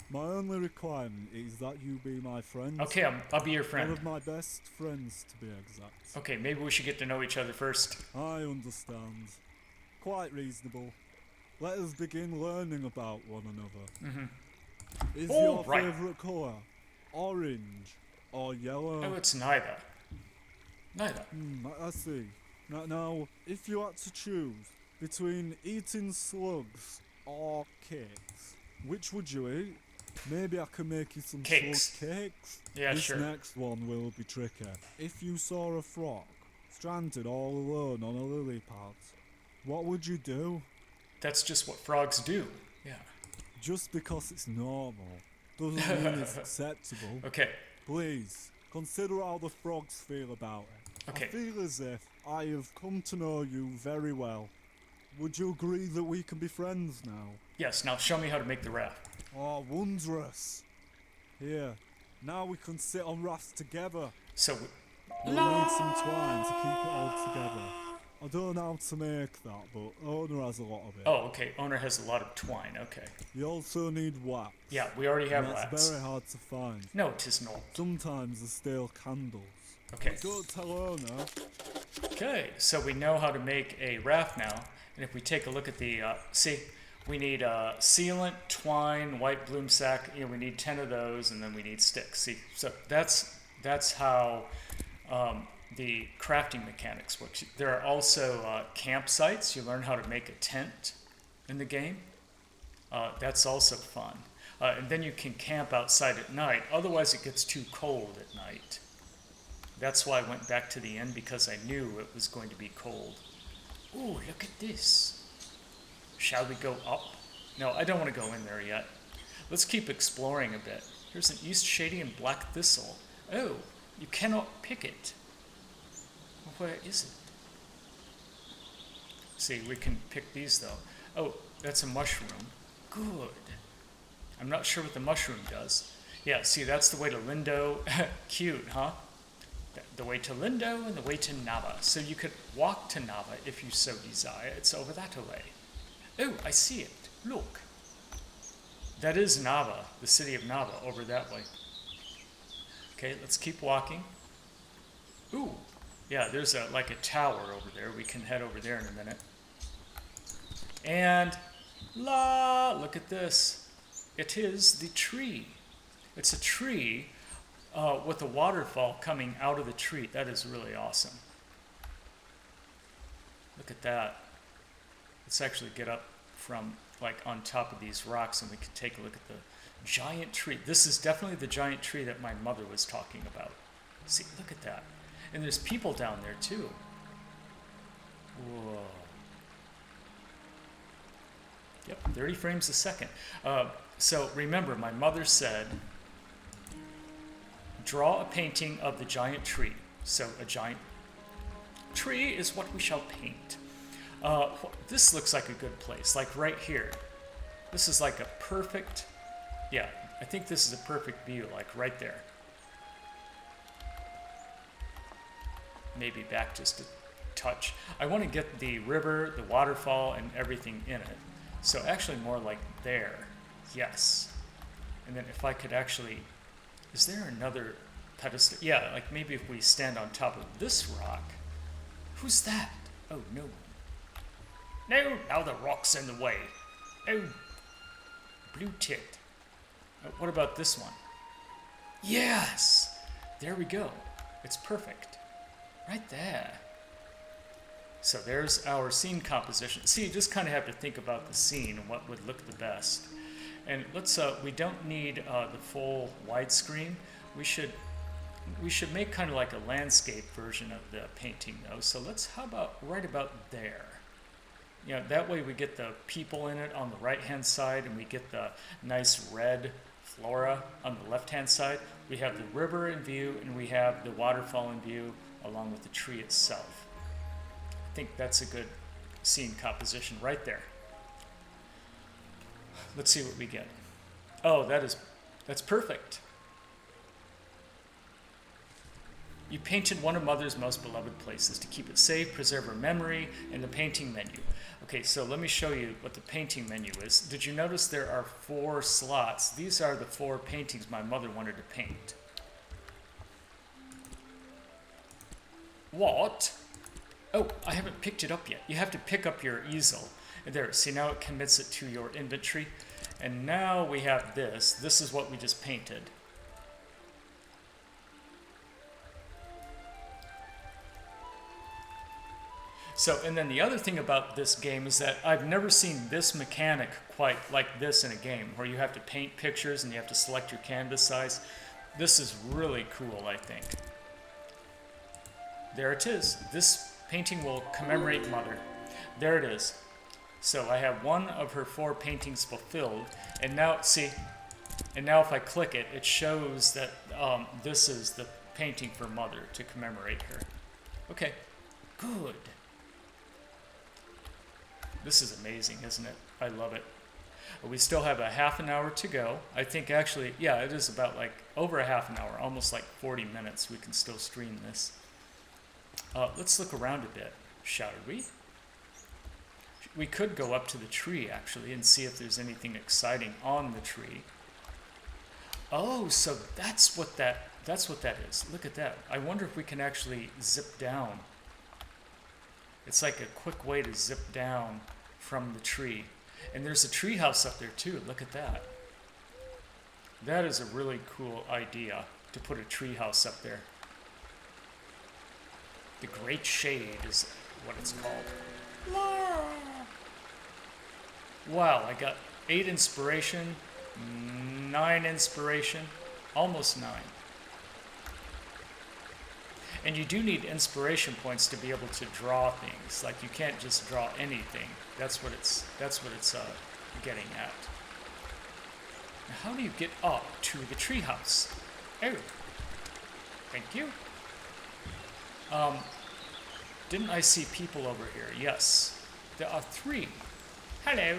My only requirement is that you be my friend. Okay, I'll be your friend. One of my best friends, to be exact. Okay, maybe we should get to know each other first. I understand. Quite reasonable. Let us begin learning about one another. Is your favourite colour orange or yellow? Oh, it's neither. Neither. I see. Now, if you had to choose between eating slugs or cakes, which would you eat? Maybe I can make you some slug cakes. Yeah, this sure. This next one will be tricky. If you saw a frog stranded all alone on a lily pad, what would you do? That's just what frogs do. Yeah. Just because it's normal doesn't mean it's acceptable. Okay. Please, consider how the frogs feel about it. Okay. I feel as if I have come to know you very well. Would you agree that we can be friends now? Yes, now show me how to make the raft. Oh, wondrous. Here, now we can sit on rafts together. So we'll need some twine to keep it all together. I don't know how to make that, but Owner has a lot of it. Oh, okay. Owner has a lot of twine, okay. You also need wax. Yeah, we already have wax. That's very hard to find. No, it is not. Sometimes there's still candles. Okay. Go tell Owner. Okay, so we know how to make a raft now. And if we take a look at the, see, we need sealant, twine, white bloom sack. You know, we need 10 of those, and then we need sticks. See, so that's how the crafting mechanics work. There are also campsites. You learn how to make a tent in the game. That's also fun. And then you can camp outside at night. Otherwise, it gets too cold at night. That's why I went back to the inn, because I knew it was going to be cold. Ooh, look at this. Shall we go up? No, I don't want to go in there yet. Let's keep exploring a bit. Here's an Eastshade and black thistle. Oh, you cannot pick it. Where is it? See, we can pick these though. Oh, that's a mushroom. Good. I'm not sure what the mushroom does. Yeah, see, that's the way to Lyndow. Cute, huh? The way to Lyndow and the way to Nava. So you could walk to Nava if you so desire. It's over that way. Oh, I see it. Look. That is Nava, the city of Nava, over that way. Okay, let's keep walking. Ooh, yeah, there's like a tower over there. We can head over there in a minute. And, look at this. It is the tree. It's a tree with a waterfall coming out of the tree. That is really awesome. Look at that. Let's actually get up from like on top of these rocks and we can take a look at the giant tree. This is definitely the giant tree that my mother was talking about. See, look at that. And there's people down there too. Whoa. Yep, 30 frames a second. So remember, my mother said, draw a painting of the giant tree. So a giant tree is what we shall paint. This looks like a good place, like right here. This is like a perfect, yeah, I think this is a perfect view, like right there. Maybe back just a touch. I want to get the river, the waterfall, and everything in it. So actually more like there. Yes. And then if I could actually, is there another pedestal? Yeah, like maybe if we stand on top of this rock. Who's that? Oh, no one. No, now the rock's in the way. Oh, blue ticked. What about this one? Yes! There we go. It's perfect. Right there. So there's our scene composition. See, you just kind of have to think about the scene and what would look the best. And let's, we don't need the full widescreen. We should make kind of like a landscape version of the painting though. So let's, how about right about there? You know, that way we get the people in it on the right-hand side and we get the nice red flora on the left-hand side. We have the river in view and we have the waterfall in view along with the tree itself. I think that's a good scene composition right there. Let's see what we get. Oh, that's perfect. You painted one of Mother's most beloved places to keep it safe, preserve her memory, and the painting menu. Okay, so let me show you what the painting menu is. Did you notice there are 4 slots? These are the 4 paintings my mother wanted to paint. What? Oh, I haven't picked it up yet. You have to pick up your easel. There, see, now it commits it to your inventory. And now we have this. This is what we just painted. So, and then the other thing about this game is that I've never seen this mechanic quite like this in a game, where you have to paint pictures and you have to select your canvas size. This is really cool, I think. There it is. This painting will commemorate Mother. There it is. So I have one of her 4 paintings fulfilled, and now, see, and now if I click it, it shows that this is the painting for Mother to commemorate her. Okay, good. This is amazing, isn't it? I love it. We still have a half an hour to go. I think actually, yeah, it is about like over a half an hour, almost like 40 minutes. We can still stream this. Let's look around a bit, shall we? We could go up to the tree actually and see if there's anything exciting on the tree. Oh, so that's what that is. Look at that. I wonder if we can actually zip down. It's like a quick way to zip down from the tree. And there's a tree house up there too. Look at that. That is a really cool idea, to put a tree house up there. The Great Shade is what it's called. Wow, I got 8 inspiration, 9 inspiration, almost 9. And you do need inspiration points to be able to draw things. Like, you can't just draw anything. That's what it's getting at. Now, how do you get up to the treehouse? Oh, thank you. Didn't I see people over here? Yes. There are 3. Hello.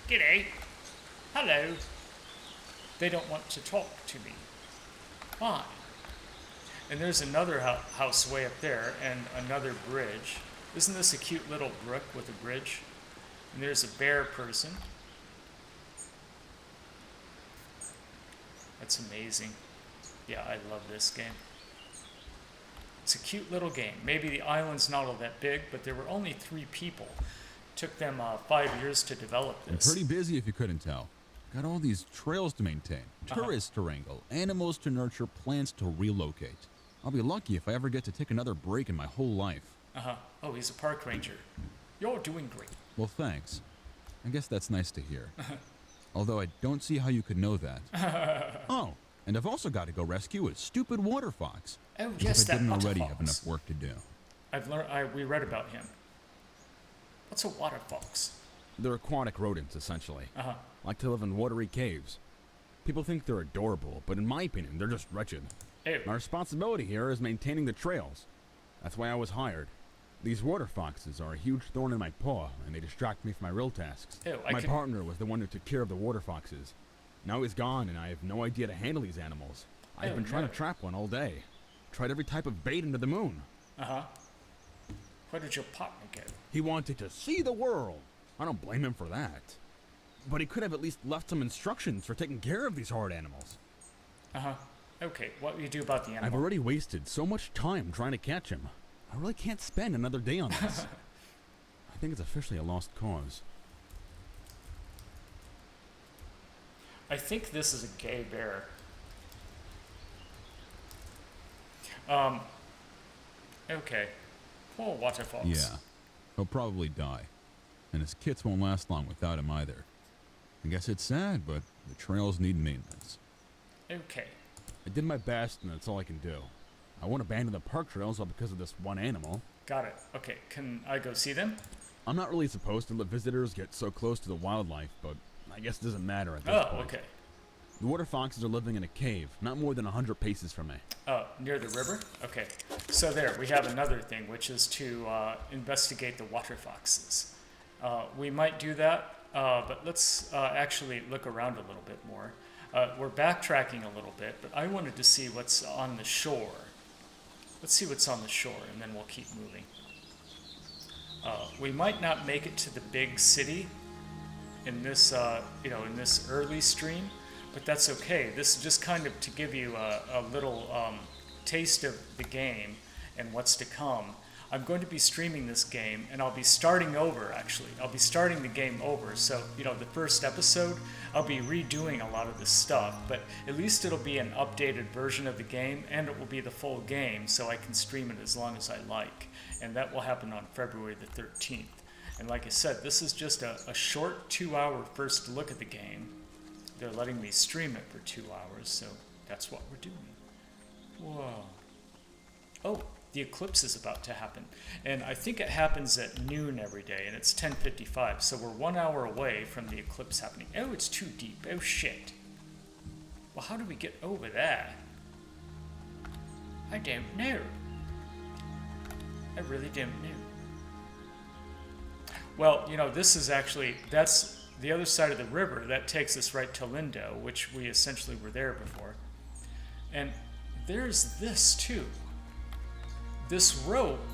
G'day. Hello. They don't want to talk to me. Fine. And there's another house way up there and another bridge. Isn't this a cute little brook with a bridge? And there's a bear person. That's amazing. Yeah, I love this game. It's a cute little game. Maybe the island's not all that big, but there were only 3 people. Took them 5 years to develop this. I'm pretty busy if you couldn't tell. Got all these trails to maintain, tourists to wrangle, animals to nurture, plants to relocate. I'll be lucky if I ever get to take another break in my whole life. Oh, he's a park ranger. You're doing great. Well, thanks. I guess that's nice to hear. Although I don't see how you could know that. Oh, and I've also got to go rescue a stupid water fox. Oh, yes, if I that didn't water already fox. have enough work to do. I've learned. We read about him. What's a water fox? They're aquatic rodents, essentially. Like to live in watery caves. People think they're adorable, but in my opinion, they're just wretched. Ew. My responsibility here is maintaining the trails. That's why I was hired. These water foxes are a huge thorn in my paw, and they distract me from my real tasks. Ew, my partner was the one who took care of the water foxes. Now he's gone, and I have no idea to handle these animals. I've been trying to trap one all day. Tried every type of bait into the moon. Where did your partner go? He wanted to see the world. I don't blame him for that. But he could have at least left some instructions for taking care of these hard animals. Okay, what do you do about the animal? I've already wasted so much time trying to catch him. I really can't spend another day on this. I think it's officially a lost cause. I think this is a gay bear. Okay. Poor water fox. Yeah, he'll probably die. And his kits won't last long without him either. I guess it's sad, but the trails need maintenance. Okay. I did my best, and that's all I can do. I won't abandon the park trails all because of this one animal. Got it. Okay, can I go see them? I'm not really supposed to let visitors get so close to the wildlife, but I guess it doesn't matter at this point. Okay. The water foxes are living in a cave, not more than 100 paces from me. Near the river? Okay. So there, we have another thing, which is to investigate the water foxes. We might do that, but let's actually look around a little bit more. We're backtracking a little bit, but I wanted to see what's on the shore. Let's see what's on the shore, and then we'll keep moving. We might not make it to the big city in this, in this early stream, but that's okay. This is just kind of to give you a little taste of the game and what's to come. I'm going to be streaming this game, and I'll be starting over, actually. I'll be starting the game over, so, the first episode, I'll be redoing a lot of this stuff, but at least it'll be an updated version of the game, and it will be the full game, so I can stream it as long as I like. And that will happen on February the 13th. And like I said, this is just a short 2-hour first look at the game. They're letting me stream it for 2 hours, so that's what we're doing. Whoa. Oh, the eclipse is about to happen. And I think it happens at noon every day, and it's 10:55, so we're 1 hour away from the eclipse happening. Oh, it's too deep. Oh, shit. Well, how do we get over there? I don't know. I really don't know. Well, this is actually, that's the other side of the river. That takes us right to Lyndow, which we essentially were there before. And there's this, too. This rope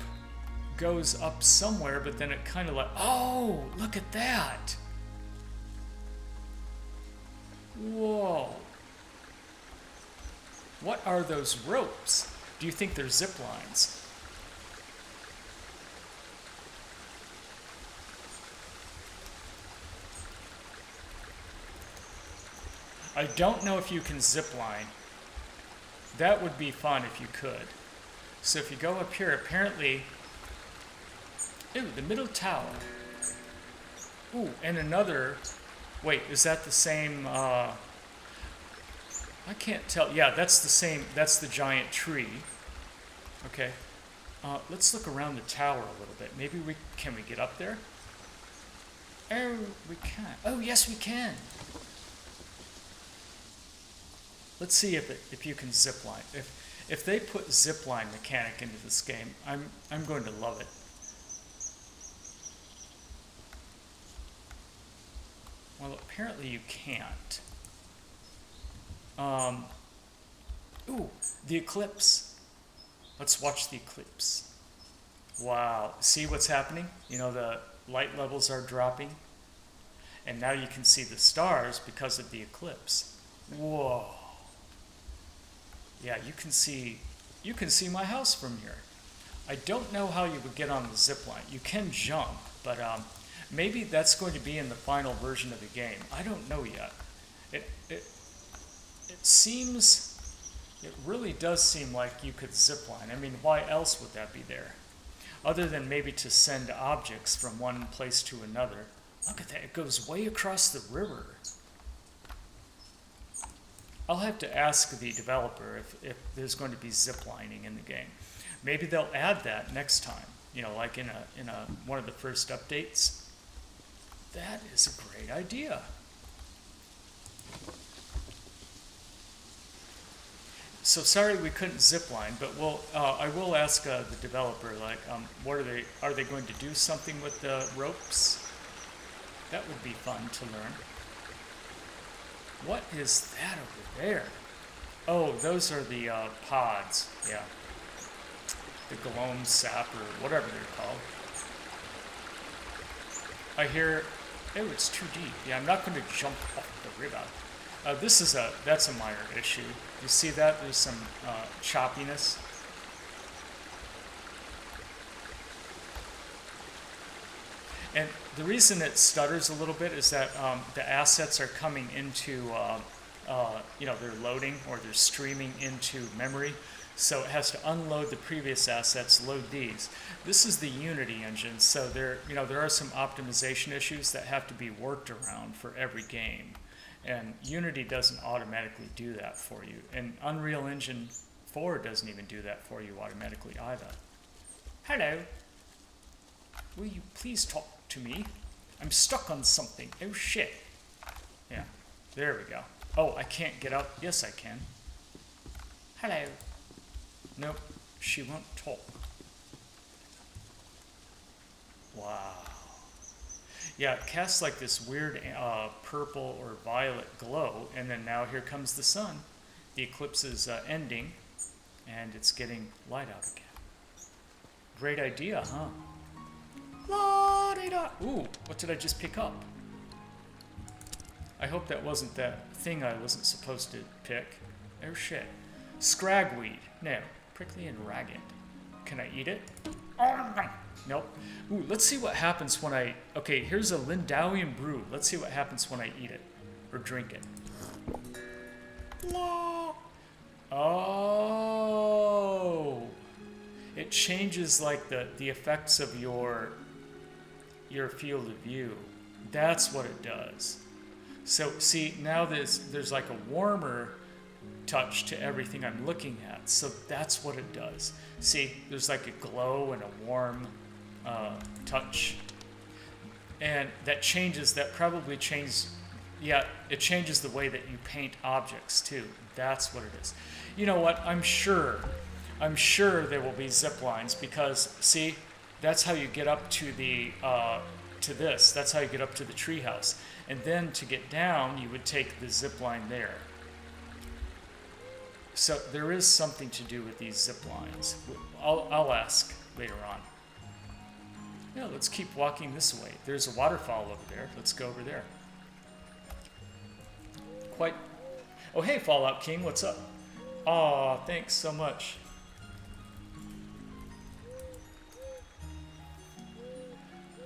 goes up somewhere, but then it kind of oh, look at that. Whoa. What are those ropes? Do you think they're zip lines? I don't know if you can zip line. That would be fun if you could. So if you go up here, apparently, ooh, the middle tower. Ooh, and another, wait, is that the same, I can't tell. Yeah, that's the same, that's the giant tree. Okay, let's look around the tower a little bit. Maybe can we get up there? Oh, we can. Oh, yes, we can. Let's see if you can zipline. If they put zipline mechanic into this game, I'm going to love it. Well, apparently you can't. Ooh, the eclipse. Let's watch the eclipse. Wow, see what's happening? You know, the light levels are dropping. And now you can see the stars because of the eclipse. Whoa. Yeah, you can see my house from here. I don't know how you would get on the zip line. You can jump, but maybe that's going to be in the final version of the game. I don't know yet. It really does seem like you could zip line. I mean, why else would that be there? Other than maybe to send objects from one place to another. Look at that, it goes way across the river. I'll have to ask the developer if there's going to be zip lining in the game. Maybe they'll add that next time, you know, like in one of the first updates. That is a great idea. So sorry we couldn't zipline, but I will ask the developer, like, what are they going to do something with the ropes? That would be fun to learn. What is that over there? Oh, those are the pods, yeah. The gloam sap or whatever they're called. I hear, oh, it's too deep. Yeah, I'm not going to jump off the river. That's a minor issue. You see that? There's some choppiness. And the reason it stutters a little bit is that the assets are coming into, you know, they're loading or they're streaming into memory. So it has to unload the previous assets, load these. This is the Unity engine, so there are some optimization issues that have to be worked around for every game. And Unity doesn't automatically do that for you. And Unreal Engine 4 doesn't even do that for you automatically either. Hello. Will you please talk to me? I'm stuck on something. Oh shit. Yeah, there we go. Oh, I can't get up. Yes, I can. Hello. Nope, she won't talk. Wow. Yeah, it casts like this weird purple or violet glow, and then now here comes the sun. The eclipse is ending, and it's getting light out again. Great idea, huh? La-di-da. Ooh, what did I just pick up? I hope that wasn't that thing I wasn't supposed to pick. Oh shit. Scragweed. No. Prickly and ragged. Can I eat it? Nope. Ooh, let's see what happens when I... Okay, here's a Lyndowian brew. Let's see what happens when I eat it. Or drink it. Oh! It changes like the effects of your field of view. That's what it does. So see, now there's like a warmer touch to everything I'm looking at. So that's what it does. See, there's like a glow and a warm touch. And that probably changes, yeah, it changes the way that you paint objects too. That's what it is. You know what, I'm sure there will be zip lines because, see, that's how you get up to the, to this. That's how you get up to the treehouse. And then to get down, you would take the zip line there. So there is something to do with these zip lines. I'll ask later on. Yeah, let's keep walking this way. There's a waterfall over there. Let's go over there. Oh, hey, Fallout King, what's up? Aw, thanks so much.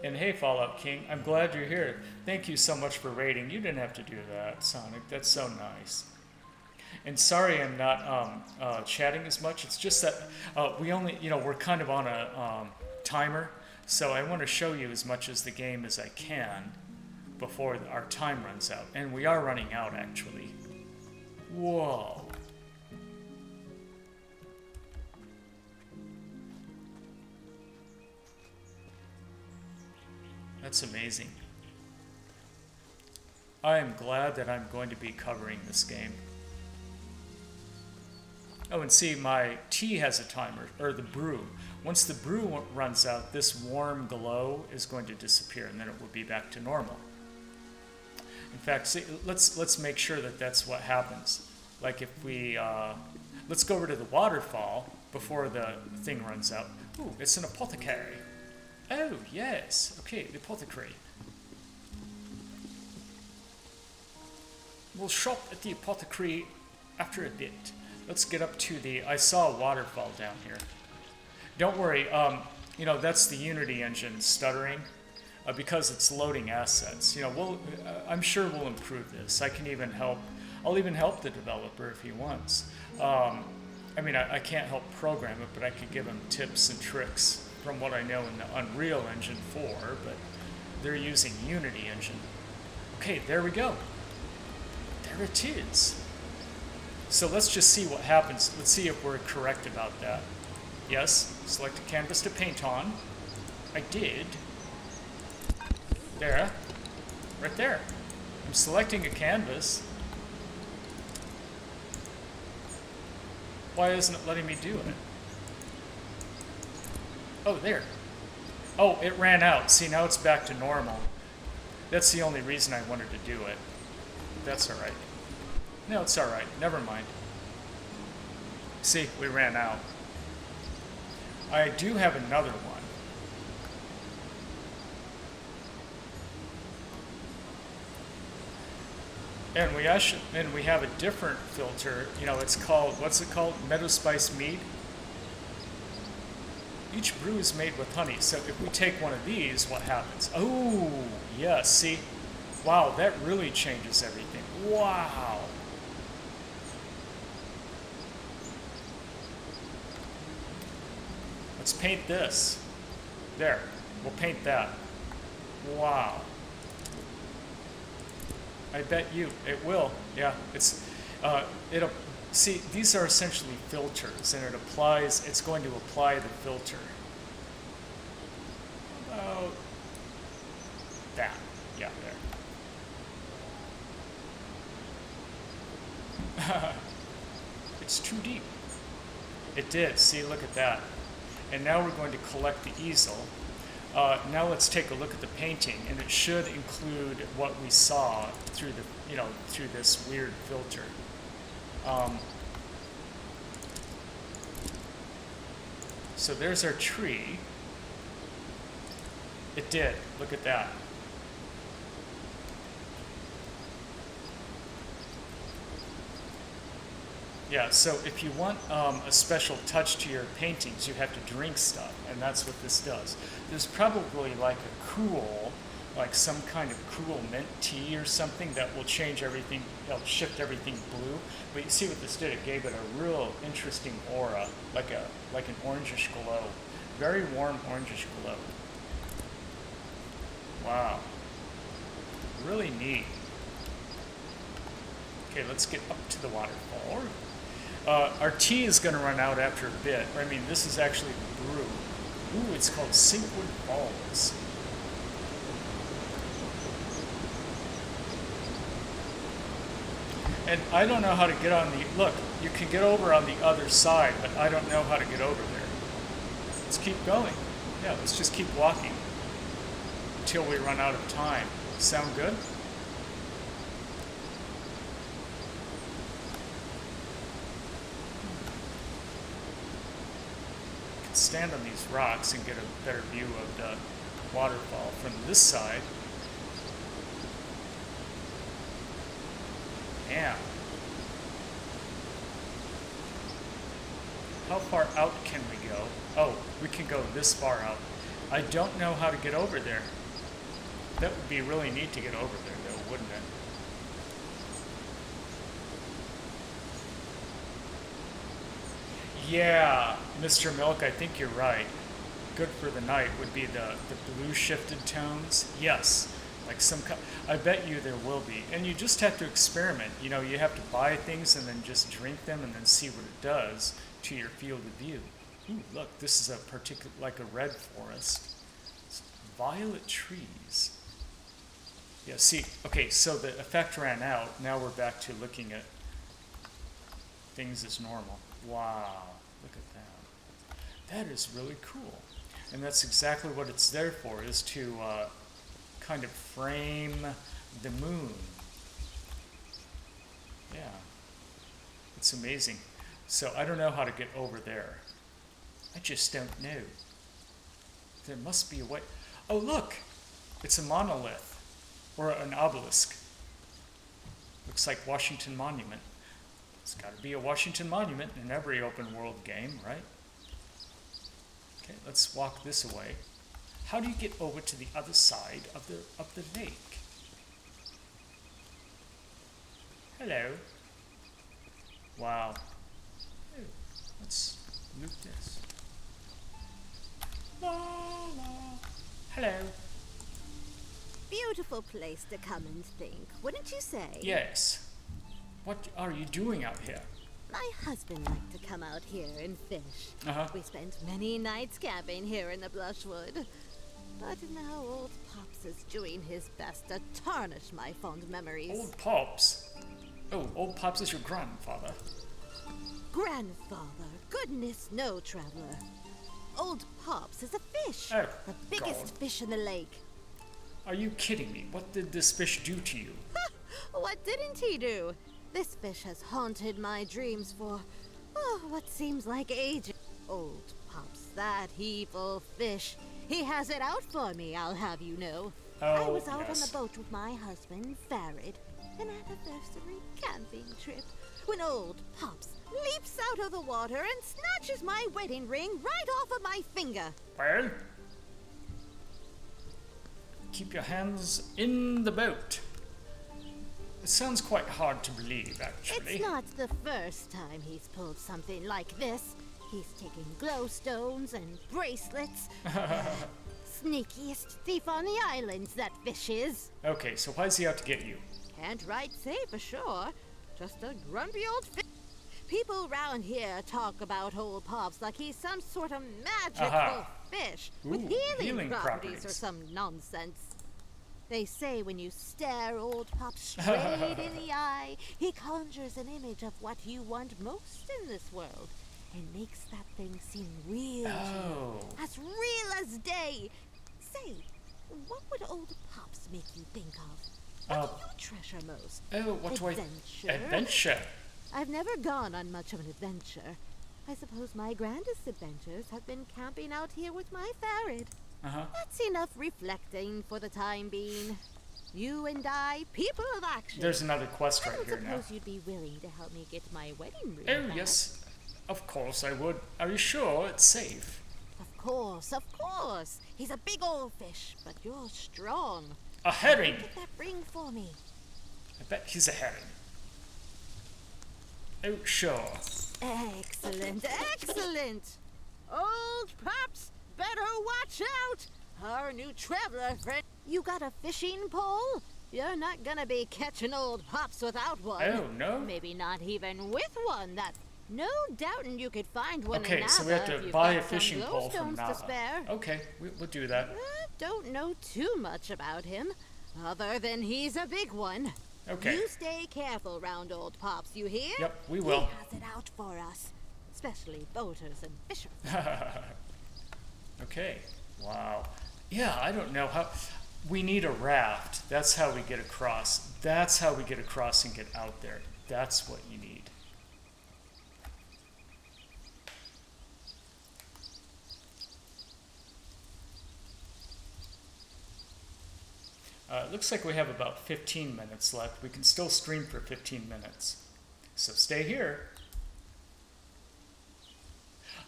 And hey, Fallout King, I'm glad you're here. Thank you so much for raiding. You didn't have to do that, Sonic. That's so nice. And sorry I'm not chatting as much. It's just that we only, we're kind of on a timer. So I want to show you as much as the game as I can before our time runs out. And we are running out, actually. Whoa. That's amazing. I am glad that I'm going to be covering this game. Oh, and see, my tea has a timer, or the brew. Once the brew runs out, this warm glow is going to disappear, and then it will be back to normal. In fact, see, let's make sure that that's what happens. Like if we, let's go over to the waterfall before the thing runs out. Ooh, it's an apothecary. Oh, yes. Okay, the apothecary. We'll shop at the apothecary after a bit. Let's get up to the... I saw a waterfall down here. Don't worry, you know, that's the Unity engine stuttering because it's loading assets. You know, I'm sure we'll improve this. I can even help... I'll even help the developer if he wants. I mean, I can't help program it, but I could give him tips and tricks from what I know in the Unreal Engine 4, but they're using Unity engine. Okay, there we go. There it is. So let's just see what happens. Let's see if we're correct about that. Yes, select a canvas to paint on. I did. There. Right there. I'm selecting a canvas. Why isn't it letting me do it? Oh, there. Oh, it ran out. See, now it's back to normal. That's the only reason I wanted to do it. That's alright. No, it's alright. Never mind. See, we ran out. I do have another one. And we have a different filter. You know, it's called, what's it called? Meadow Spice Mead. Each brew is made with honey. So if we take one of these, what happens? Oh, yeah, see? Wow, that really changes everything. Wow. Let's paint this. There, we'll paint that. Wow. I bet you it will. Yeah, it'll see, these are essentially filters, and it's going to apply the filter. About that. Yeah, there. It's too deep. It did. See, look at that. And now we're going to collect the easel. Now let's take a look at the painting, and it should include what we saw through through this weird filter. So there's our tree. It did. Look at that. Yeah, so if you want a special touch to your paintings, you have to drink stuff, and that's what this does. There's probably like a cool, like some kind of cool mint tea or something that will change everything, it'll shift everything blue. But you see what this did? It gave it a real interesting aura, like an orangish glow. Very warm orangish glow. Wow. Really neat. Okay, let's get up to the waterfall. Our tea is going to run out after a bit. I mean, this is actually the brew. Ooh, it's called Sinkwood Falls. And I don't know how to get on the... Look, you can get over on the other side, but I don't know how to get over there. Let's keep going. Yeah, let's just keep walking until we run out of time. Sound good? Stand on these rocks and get a better view of the waterfall from this side. Yeah. How far out can we go? Oh, we can go this far out. I don't know how to get over there. That would be really neat to get over there, though, wouldn't it? Yeah, Mr. Milk, I think you're right. Good for the night would be the blue shifted tones. Yes, like some kind. I bet you there will be. And you just have to experiment. You know, you have to buy things and then just drink them and then see what it does to your field of view. Ooh, look, this is a particular, like a red forest. It's violet trees. Yeah, see, okay, so the effect ran out. Now we're back to looking at things as normal. Wow, look at that. That is really cool. And that's exactly what it's there for, is to kind of frame the moon. Yeah, it's amazing. So I don't know how to get over there. I just don't know. There must be a way. Oh, look! It's a monolith, or an obelisk. Looks like Washington Monument. It's got to be a Washington Monument in every open world game, right? Okay, let's walk this way. How do you get over to the other side of the lake? Hello. Wow. Oh, let's loot this. La, la. Hello. Beautiful place to come and think, wouldn't you say? Yes. What are you doing out here? My husband liked to come out here and fish. Uh-huh. We spent many nights camping here in the Blushwood. But now old Pops is doing his best to tarnish my fond memories. Old Pops? Oh, old Pops is your grandfather. Grandfather? Goodness no, traveler. Old Pops is a fish. Oh, the biggest God. fish in the lake. Are you kidding me? What did this fish do to you? What didn't he do? This fish has haunted my dreams for, what seems like ages. Old Pops, that evil fish. He has it out for me, I'll have you know. I Oh, was out yes. on the boat with my husband, Farid, an anniversary camping trip, when old Pops leaps out of the water and snatches my wedding ring right off of my finger. Well, keep your hands in the boat. It sounds quite hard to believe, actually. It's not the first time he's pulled something like this. He's taken glowstones and bracelets. Sneakiest thief on the islands, that fish is. Okay, so why's he out to get you? Can't right say for sure. Just a grumpy old fish. People round here talk about old Pops like he's some sort of magical Aha. fish Ooh, with healing properties properties. or some nonsense. They say when you stare old Pop straight in the eye, he conjures an image of what you want most in this world and makes that thing seem real to Oh. you. As real as day. Say, what would old Pops make you think of? What do you treasure most? Oh, what do I... Adventure? Adventure? I've never gone on much of an adventure. I suppose my grandest adventures have been camping out here with my Farid. Uh-huh. That's enough reflecting for the time being. You and I, people of action. There's another quest right here I now. suppose you'd be willing to help me get my wedding ring Oh, back. yes. Of course I would. Are you sure it's safe? Of course, of course. He's a big old fish, but you're strong. A herring. Get that ring for me. I bet he's a herring. Oh, sure. Excellent, excellent. Old Pops, better watch out. Our new traveler friend. You got a fishing pole? You're not gonna be catching old Pops without one. Oh, no? Maybe not even with one. That no doubting you could find one Okay, in Nava so we have if to you've buy got a fishing some pole from glowstones to Nava. spare. Okay, we'll do that. Don't know too much about him, other than he's a big one. Okay. You stay careful round old Pops, you hear? Yep, we will. He has it out for us, especially boaters and fishers. Okay. Wow. Yeah, I don't know how... We need a raft. That's how we get across. That's how we get across and get out there. That's what you need. Looks like we have about 15 minutes left. We can still stream for 15 minutes. So stay here.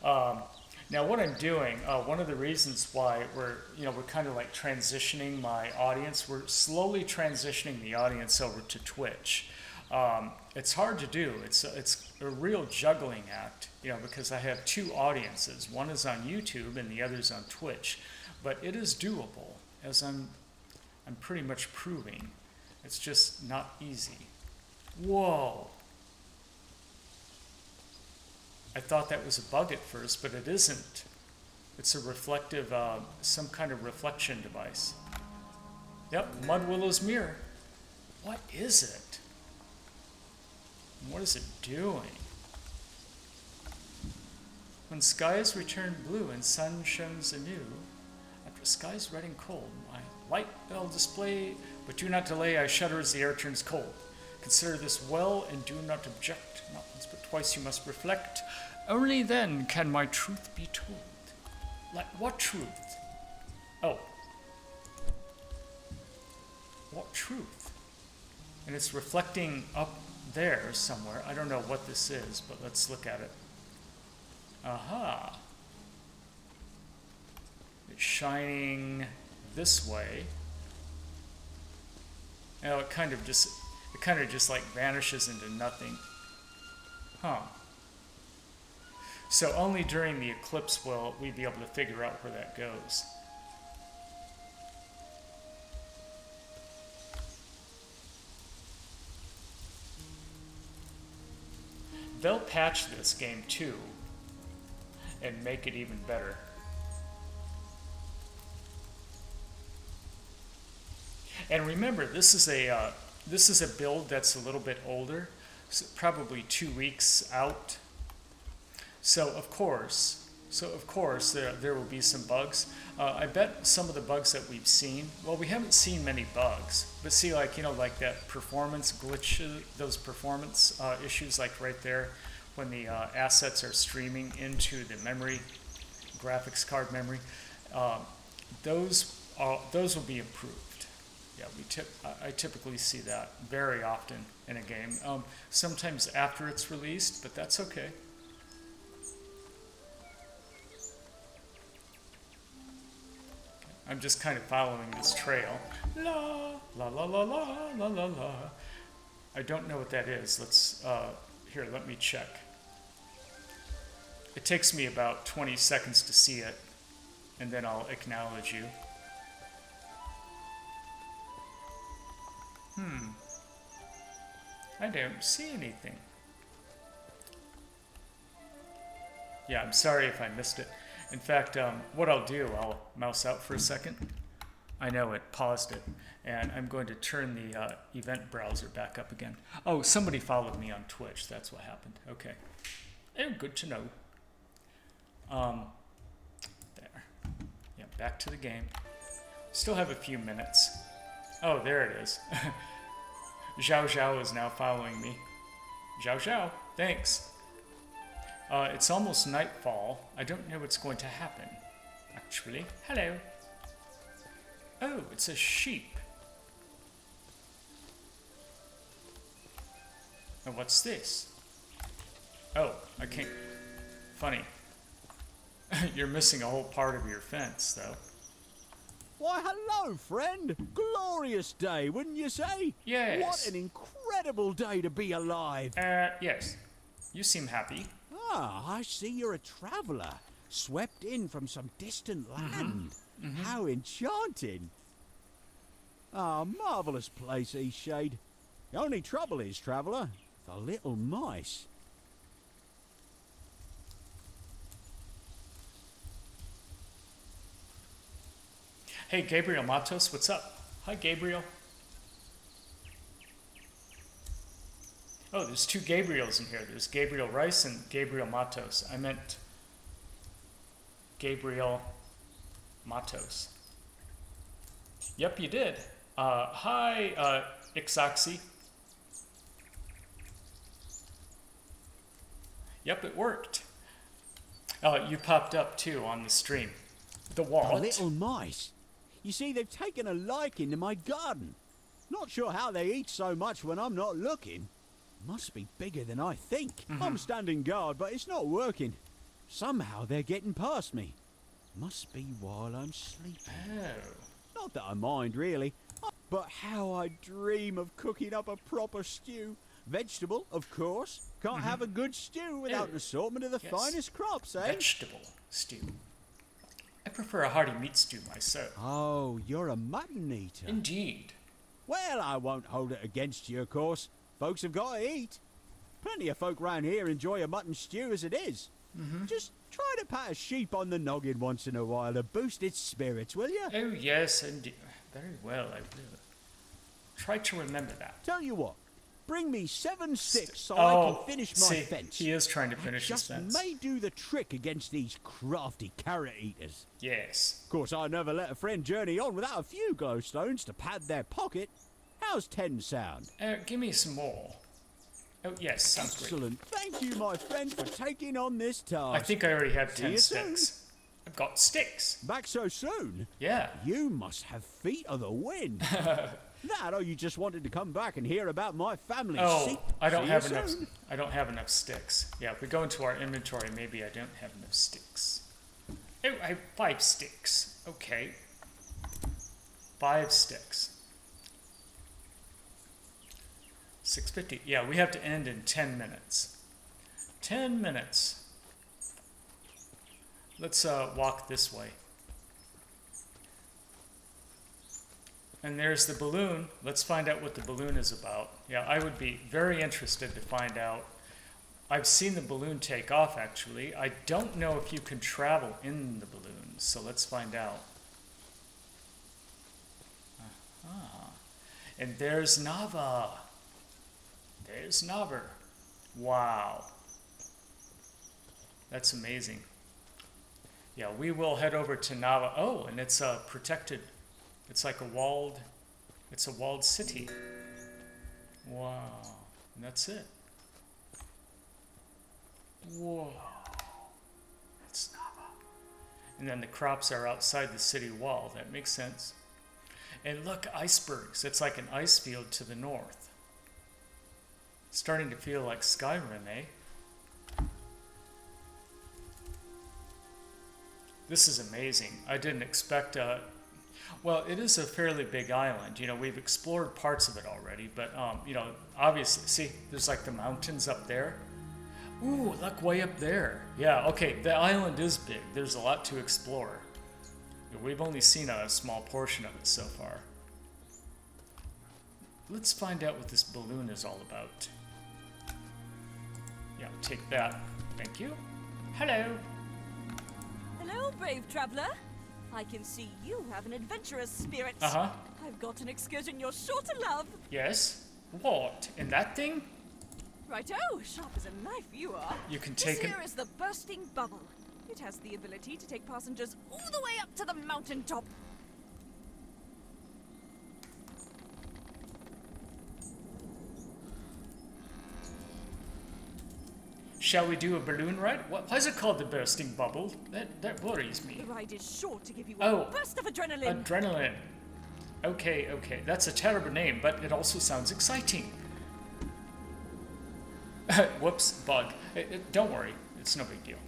Now what I'm doing, one of the reasons why we're kind of like transitioning my audience, we're slowly transitioning the audience over to Twitch. It's hard to do. It's a real juggling act, because I have two audiences. One is on YouTube and the other's on Twitch. But it is doable, as I'm pretty much proving. It's just not easy. Whoa. I thought that was a bug at first, but it isn't. It's a reflective, some kind of reflection device. Yep, Mudwillow's mirror. What is it? And what is it doing? When skies return blue and sun shines anew, after skies red and cold, my light I'll display, but do not delay, I shudder as the air turns cold. Consider this well and do not object. Not once but twice you must reflect. Only then can my truth be told. Like what truth? Oh. What truth? And it's reflecting up there somewhere. I don't know what this is, but let's look at it. Aha. It's shining this way. Oh, it kind of just like vanishes into nothing. Huh. So only during the eclipse will we be able to figure out where that goes. They'll patch this game too and make it even better. And remember, this is a build that's a little bit older, so probably 2 weeks out. So of course there will be some bugs. I bet some of the bugs that we've seen, well, we haven't seen many bugs, but see, like, you know, like that performance glitch, those performance issues, like right there, when the assets are streaming into the memory, graphics card memory, those will be improved. Yeah, I typically see that very often in a game. Sometimes after it's released, but that's okay. I'm just kind of following this trail. La la la la la la la la. I don't know what that is. Let's here. Let me check. It takes me about 20 seconds to see it, and then I'll acknowledge you. I don't see anything. Yeah, I'm sorry if I missed it. In fact, what I'll do, I'll mouse out for a second. I know it paused it, and I'm going to turn the event browser back up again. Oh, somebody followed me on Twitch. That's what happened. Okay. Oh, good to know. There. Yeah, back to the game. Still have a few minutes. Oh, there it is. Zhao Zhao is now following me. Zhao Zhao, thanks. It's almost nightfall. I don't know what's going to happen, actually. Hello. Oh, it's a sheep. And what's this? Oh, I can't. Funny. You're missing a whole part of your fence, though. Why, hello, friend. Glorious day, wouldn't you say? Yes. What an incredible day to be alive. Yes. You seem happy. Ah, I see you're a traveller, swept in from some distant land. How enchanting. Ah, marvellous place, Eastshade. The only trouble is, traveller, the little mice. Hey, Gabriel Matos, what's up? Hi, Gabriel. Oh, there's two Gabriels in here. There's Gabriel Rice and Gabriel Matos. I meant Gabriel Matos. Yep, you did. Hi, Ixoxy. Yep, it worked. You popped up, too, on the stream. The what? The little mice. You see, they've taken a liking to my garden. Not sure how they eat so much when I'm not looking. Must be bigger than I think. I'm standing guard, but it's not working. Somehow they're getting past me. Must be while I'm sleeping. Oh. Not that I mind, really. But how I dream of cooking up a proper stew. Vegetable, of course. Can't have a good stew without an assortment of the finest crops, eh? Vegetable stew. I prefer a hearty meat stew myself. Oh, you're a mutton eater. Indeed. Well, I won't hold it against you, of course. Folks have got to eat. Plenty of folk round here enjoy a mutton stew as it is. Just try to pat a sheep on the noggin once in a while to boost its spirits, will you? Oh, yes, indeed. Very well, I will. Try to remember that. Tell you what, Bring me 7 sticks so I can finish my fence. He is trying to finish his fence. Just may do the trick against these crafty carrot eaters. Yes. Of course, I never let a friend journey on without a few glowstones to pad their pocket. How's 10 sound? Give me some more. Oh, yes, sounds great. Excellent. Thank you, my friend, for taking on this task. I think I already have See 10 you sticks. soon. I've got sticks. Back so soon? Yeah. You must have feet of the wind. That, or you just wanted to come back and hear about my family. Oh, I don't have enough. I don't have enough sticks. Yeah, if we go into our inventory, maybe I don't have enough sticks. Oh, I have 5 sticks. Okay. 5 sticks. 6:50. Yeah, we have to end in 10 minutes. 10 minutes. Let's walk this way. And there's the balloon. Let's find out what the balloon is about. Yeah, I would be very interested to find out. I've seen the balloon take off, actually. I don't know if you can travel in the balloon, so let's find out. And there's Nava. There's Nava. Wow. That's amazing. Yeah, we will head over to Nava. Oh, and it's protected. It's like a walled city. Wow. And that's it. Whoa. That's Nava. And then the crops are outside the city wall. That makes sense. And look, icebergs. It's like an ice field to the north. Starting to feel like Skyrim, eh? This is amazing. I didn't expect well, it is a fairly big island. You know, we've explored parts of it already, but you know, obviously, see, there's like the mountains up there. Ooh, look way up there. Yeah, okay, the island is big. There's a lot to explore. We've only seen a small portion of it so far. Let's find out what this balloon is all about. Yeah, take that. Thank you. Hello. Hello, brave traveler. I can see you have an adventurous spirit. Uh-huh. I've got an excursion you're sure to love. Yes? What? In that thing? Righto, sharp as a knife you are. You can take This here is the bursting bubble. It has the ability to take passengers all the way up to the mountaintop. Shall we do a balloon ride? Why is it called the bursting bubble? That worries me. The ride is sure to give you a burst of adrenaline. Adrenaline. Okay, okay. That's a terrible name, but it also sounds exciting. Whoops, bug. Don't worry, it's no big deal.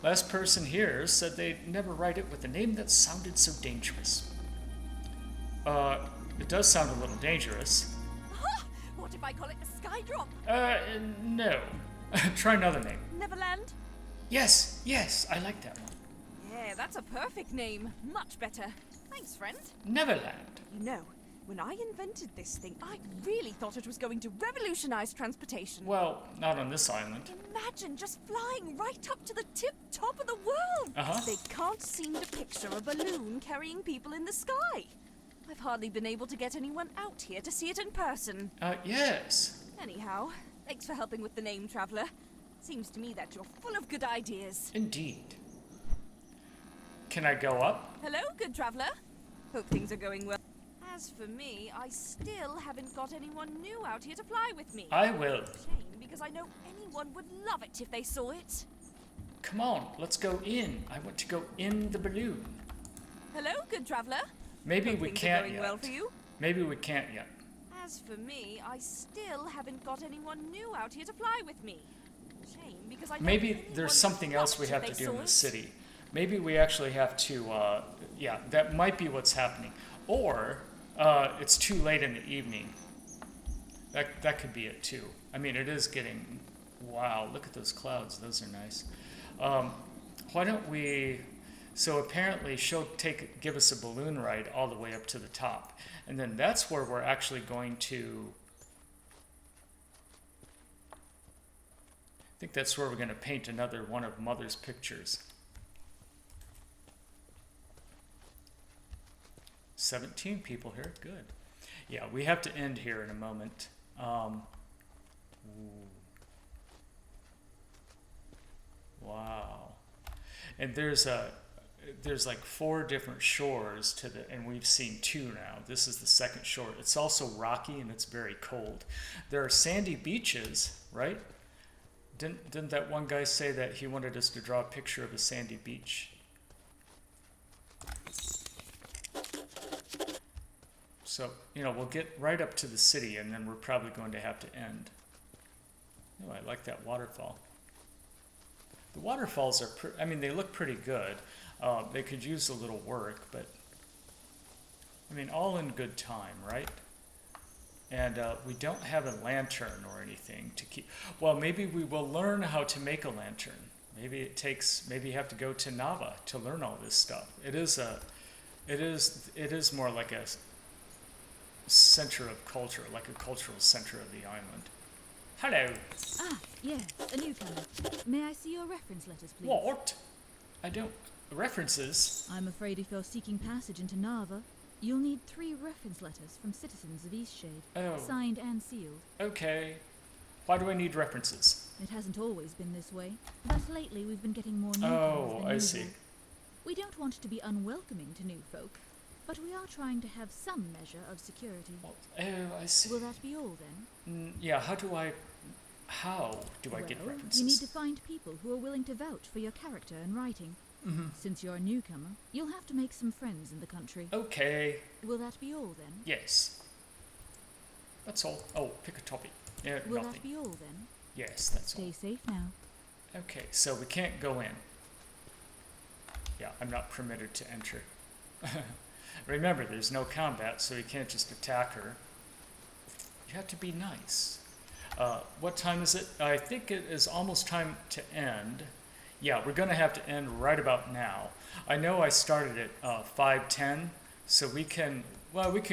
Last person here said they'd never ride it with a name that sounded so dangerous. It does sound a little dangerous. What if I call it a sky drop? No. Try another name. Neverland? Yes, yes, I like that one. Yeah, that's a perfect name. Much better. Thanks, friend. Neverland. You know, when I invented this thing, I really thought it was going to revolutionize transportation. Well, not on this island. Imagine just flying right up to the tip-top of the world. Uh-huh. They can't seem to picture a balloon carrying people in the sky. I've hardly been able to get anyone out here to see it in person. Yes. Anyhow, thanks for helping with the name, Traveler. Seems to me that you're full of good ideas. Indeed. Can I go up? Hello, good Traveler. Hope things are going well. As for me, I still haven't got anyone new out here to fly with me. I will. Shame, because I know anyone would love it if they saw it. Come on, let's go in. I want to go in the balloon. Hello, good Traveler. Maybe Hope we things can't are going yet. well for you. Maybe we can't yet. As for me, I still haven't got anyone new out here to fly with me. Shame, because I know Maybe anyone there's would something love else we it have if to they do in saw the it. city. Maybe we actually have to, yeah, that might be what's happening. Or it's too late in the evening. That could be it too. I mean, it is getting, wow, look at those clouds. Those are nice. Why don't we, so apparently she'll give us a balloon ride all the way up to the top. And then that's where we're actually going to, I think that's where we're going to paint another one of Mother's pictures. 17 people here, good. Yeah, we have to end here in a moment. Ooh. Wow. And there's like 4 different shores to the, and we've seen 2 now. This is the second shore. It's also rocky and it's very cold. There are sandy beaches, right? Didn't that one guy say that he wanted us to draw a picture of a sandy beach? So, we'll get right up to the city and then we're probably going to have to end. Oh, I like that waterfall. The waterfalls are, they look pretty good. They could use a little work, but, all in good time, right? And we don't have a lantern or anything to keep. Well, maybe we will learn how to make a lantern. Maybe you have to go to Nava to learn all this stuff. It is more like a center of culture, like a cultural center of the island. Hello. Ah, yes, a newcomer. May I see your reference letters, please? What? I don't. References? I'm afraid if you're seeking passage into Nava, you'll need 3 reference letters from citizens of Eastshade, signed and sealed. Okay. Why do I need references? It hasn't always been this way, but lately we've been getting more newcomers than I usual. see. We don't want to be unwelcoming to new folk, but we are trying to have some measure of security. I see. Will that be all, then? Yeah, how do I get references? You need to find people who are willing to vouch for your character and writing. Mm-hmm. Since you're a newcomer, you'll have to make some friends in the country. Okay. Will that be all, then? Yes. That's all. Oh, pick a topic. Yeah, Will nothing. that be all, then? Yes, that's all. Stay safe now. Okay, so we can't go in. Yeah, I'm not permitted to enter. Remember, there's no combat, so you can't just attack her. You have to be nice. What time is it? I think it is almost time to end. Yeah, we're going to have to end right about now. I know I started at 5:10, so we can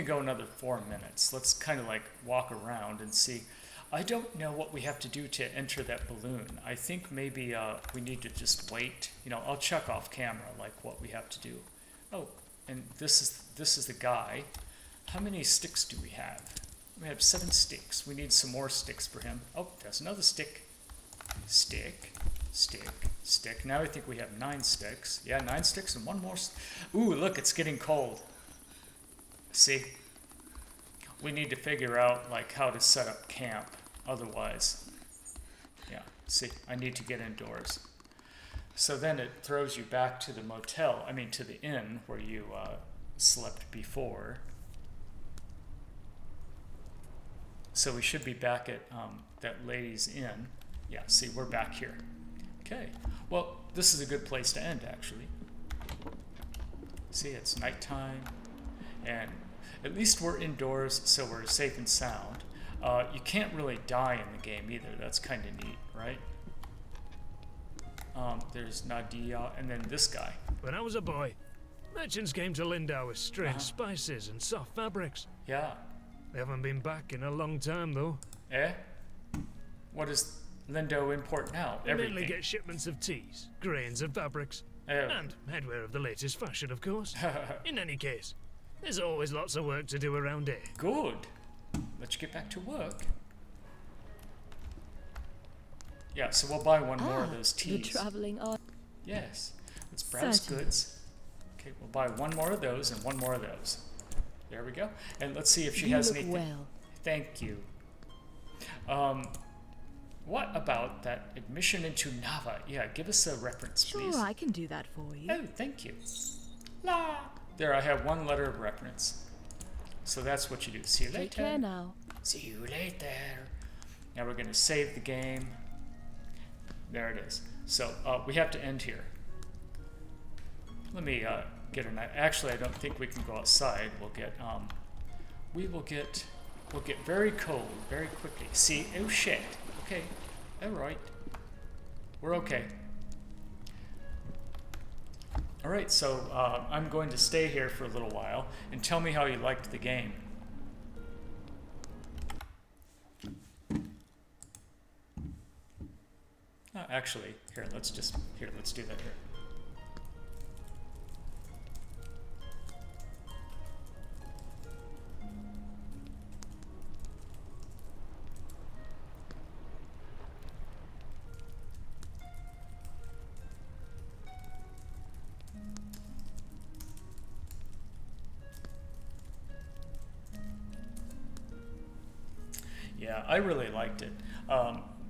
go another 4 minutes. Let's kind of like walk around and see. I don't know what we have to do to enter that balloon. I think maybe we need to just wait. I'll check off camera like what we have to do. Oh, and this is the guy. How many sticks do we have? We have 7 sticks. We need some more sticks for him. Oh, there's another stick. Stick. Now I think we have 9 sticks. Yeah, 9 sticks and 1 more. Ooh, look, it's getting cold. See? We need to figure out like how to set up camp. Otherwise, yeah, see, I need to get indoors. So then it throws you back to the motel, to the inn where you slept before. So we should be back at that lady's inn. Yeah, see, we're back here. Okay, well, this is a good place to end, actually. See, it's nighttime, and at least we're indoors, so we're safe and sound. You can't really die in the game either. That's kind of neat, right? There's Nadia, and then this guy. When I was a boy, merchants came to Lyndow with strange spices and soft fabrics. Yeah. They haven't been back in a long time, though. Eh? What does Lyndow import now? They Everything. mainly get shipments of teas, grains, and fabrics. And headwear of the latest fashion, of course. In any case, there's always lots of work to do around here. Good. Let's get back to work. Yeah, so we'll buy 1 more of those teas. The traveling art. Yes. Let's browse Certainly. goods. Okay, we'll buy 1 more of those and 1 more of those. There we go. And let's see if she You has look anything. well. Thank you. What about that admission into Nava? Yeah, give us a reference, please. Sure, I can do that for you. Oh, thank you. La. There, I have 1 letter of reference. So that's what you do. See you later. Take care now. See you later. Now we're going to save the game. There it is. So we have to end here. Let me get a night. Actually, I don't think we can go outside. We'll get very cold very quickly. See? Oh shit. Okay. All right. We're okay. All right. So I'm going to stay here for a little while and tell me how you liked the game. Actually, let's do that here. Yeah, I really liked it.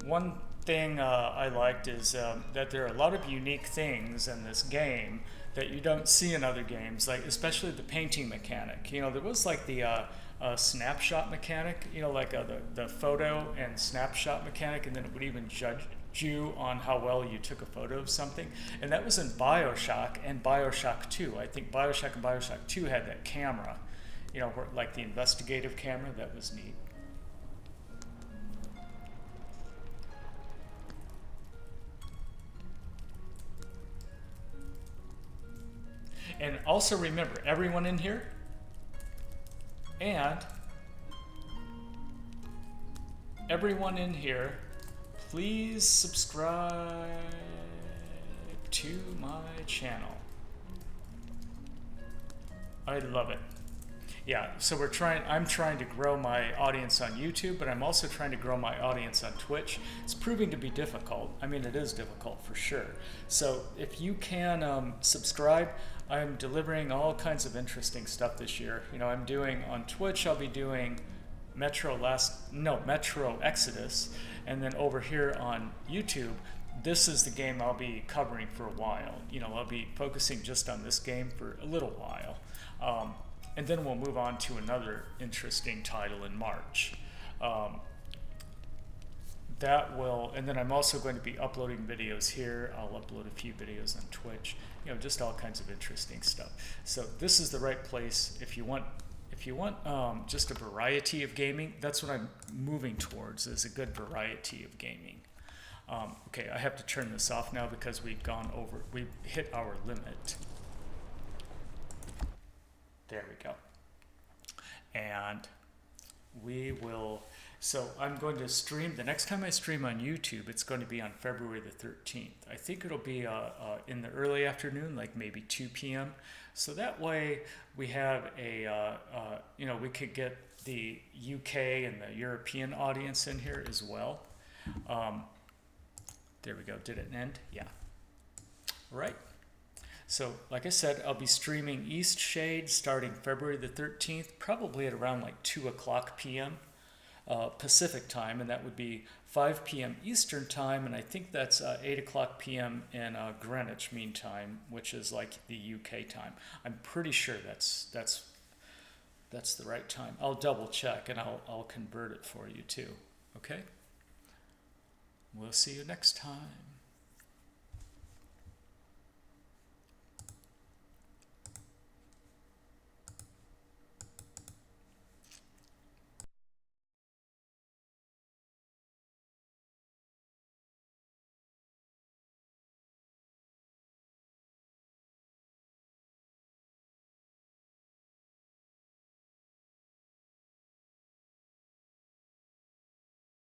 One thing I liked is that there are a lot of unique things in this game that you don't see in other games, like especially the painting mechanic. You know, there was like the snapshot mechanic, you know, like the photo and snapshot mechanic, and then it would even judge you on how well you took a photo of something. And that was in BioShock and BioShock 2. I think BioShock and BioShock 2 had that camera, you know, where, like the investigative camera. That was neat. And also remember, everyone in here, and everyone in here, please subscribe to my channel. I love it. Yeah, so I'm trying to grow my audience on YouTube, but I'm also trying to grow my audience on Twitch. It's proving to be difficult. I mean, it is difficult for sure. So if you can subscribe, I'm delivering all kinds of interesting stuff this year. You know, I'm doing on Twitch, I'll be doing Metro Exodus, and then over here on YouTube, this is the game I'll be covering for a while. You know, I'll be focusing just on this game for a little while. And then we'll move on to another interesting title in March. And then I'm also going to be uploading videos here. I'll upload a few videos on Twitch, you know, just all kinds of interesting stuff. So this is the right place if you want just a variety of gaming. That's what I'm moving towards, is a good variety of gaming. Okay, I have to turn this off now because we've hit our limit. There we go. And we will, so I'm going to stream, the next time I stream on YouTube, it's going to be on February the 13th. I think it'll be in the early afternoon, like maybe 2 p.m. So that way we have you know, we could get the UK and the European audience in here as well. There we go. Did it end? Yeah. All right. So, like I said, I'll be streaming Eastshade starting February the 13th, probably at around like 2 o'clock p.m. Pacific time, and that would be 5 p.m. Eastern time, and I think that's 8 o'clock p.m. in Greenwich Mean Time, which is like the UK time. I'm pretty sure that's the right time. I'll double check, and I'll convert it for you too. Okay? We'll see you next time.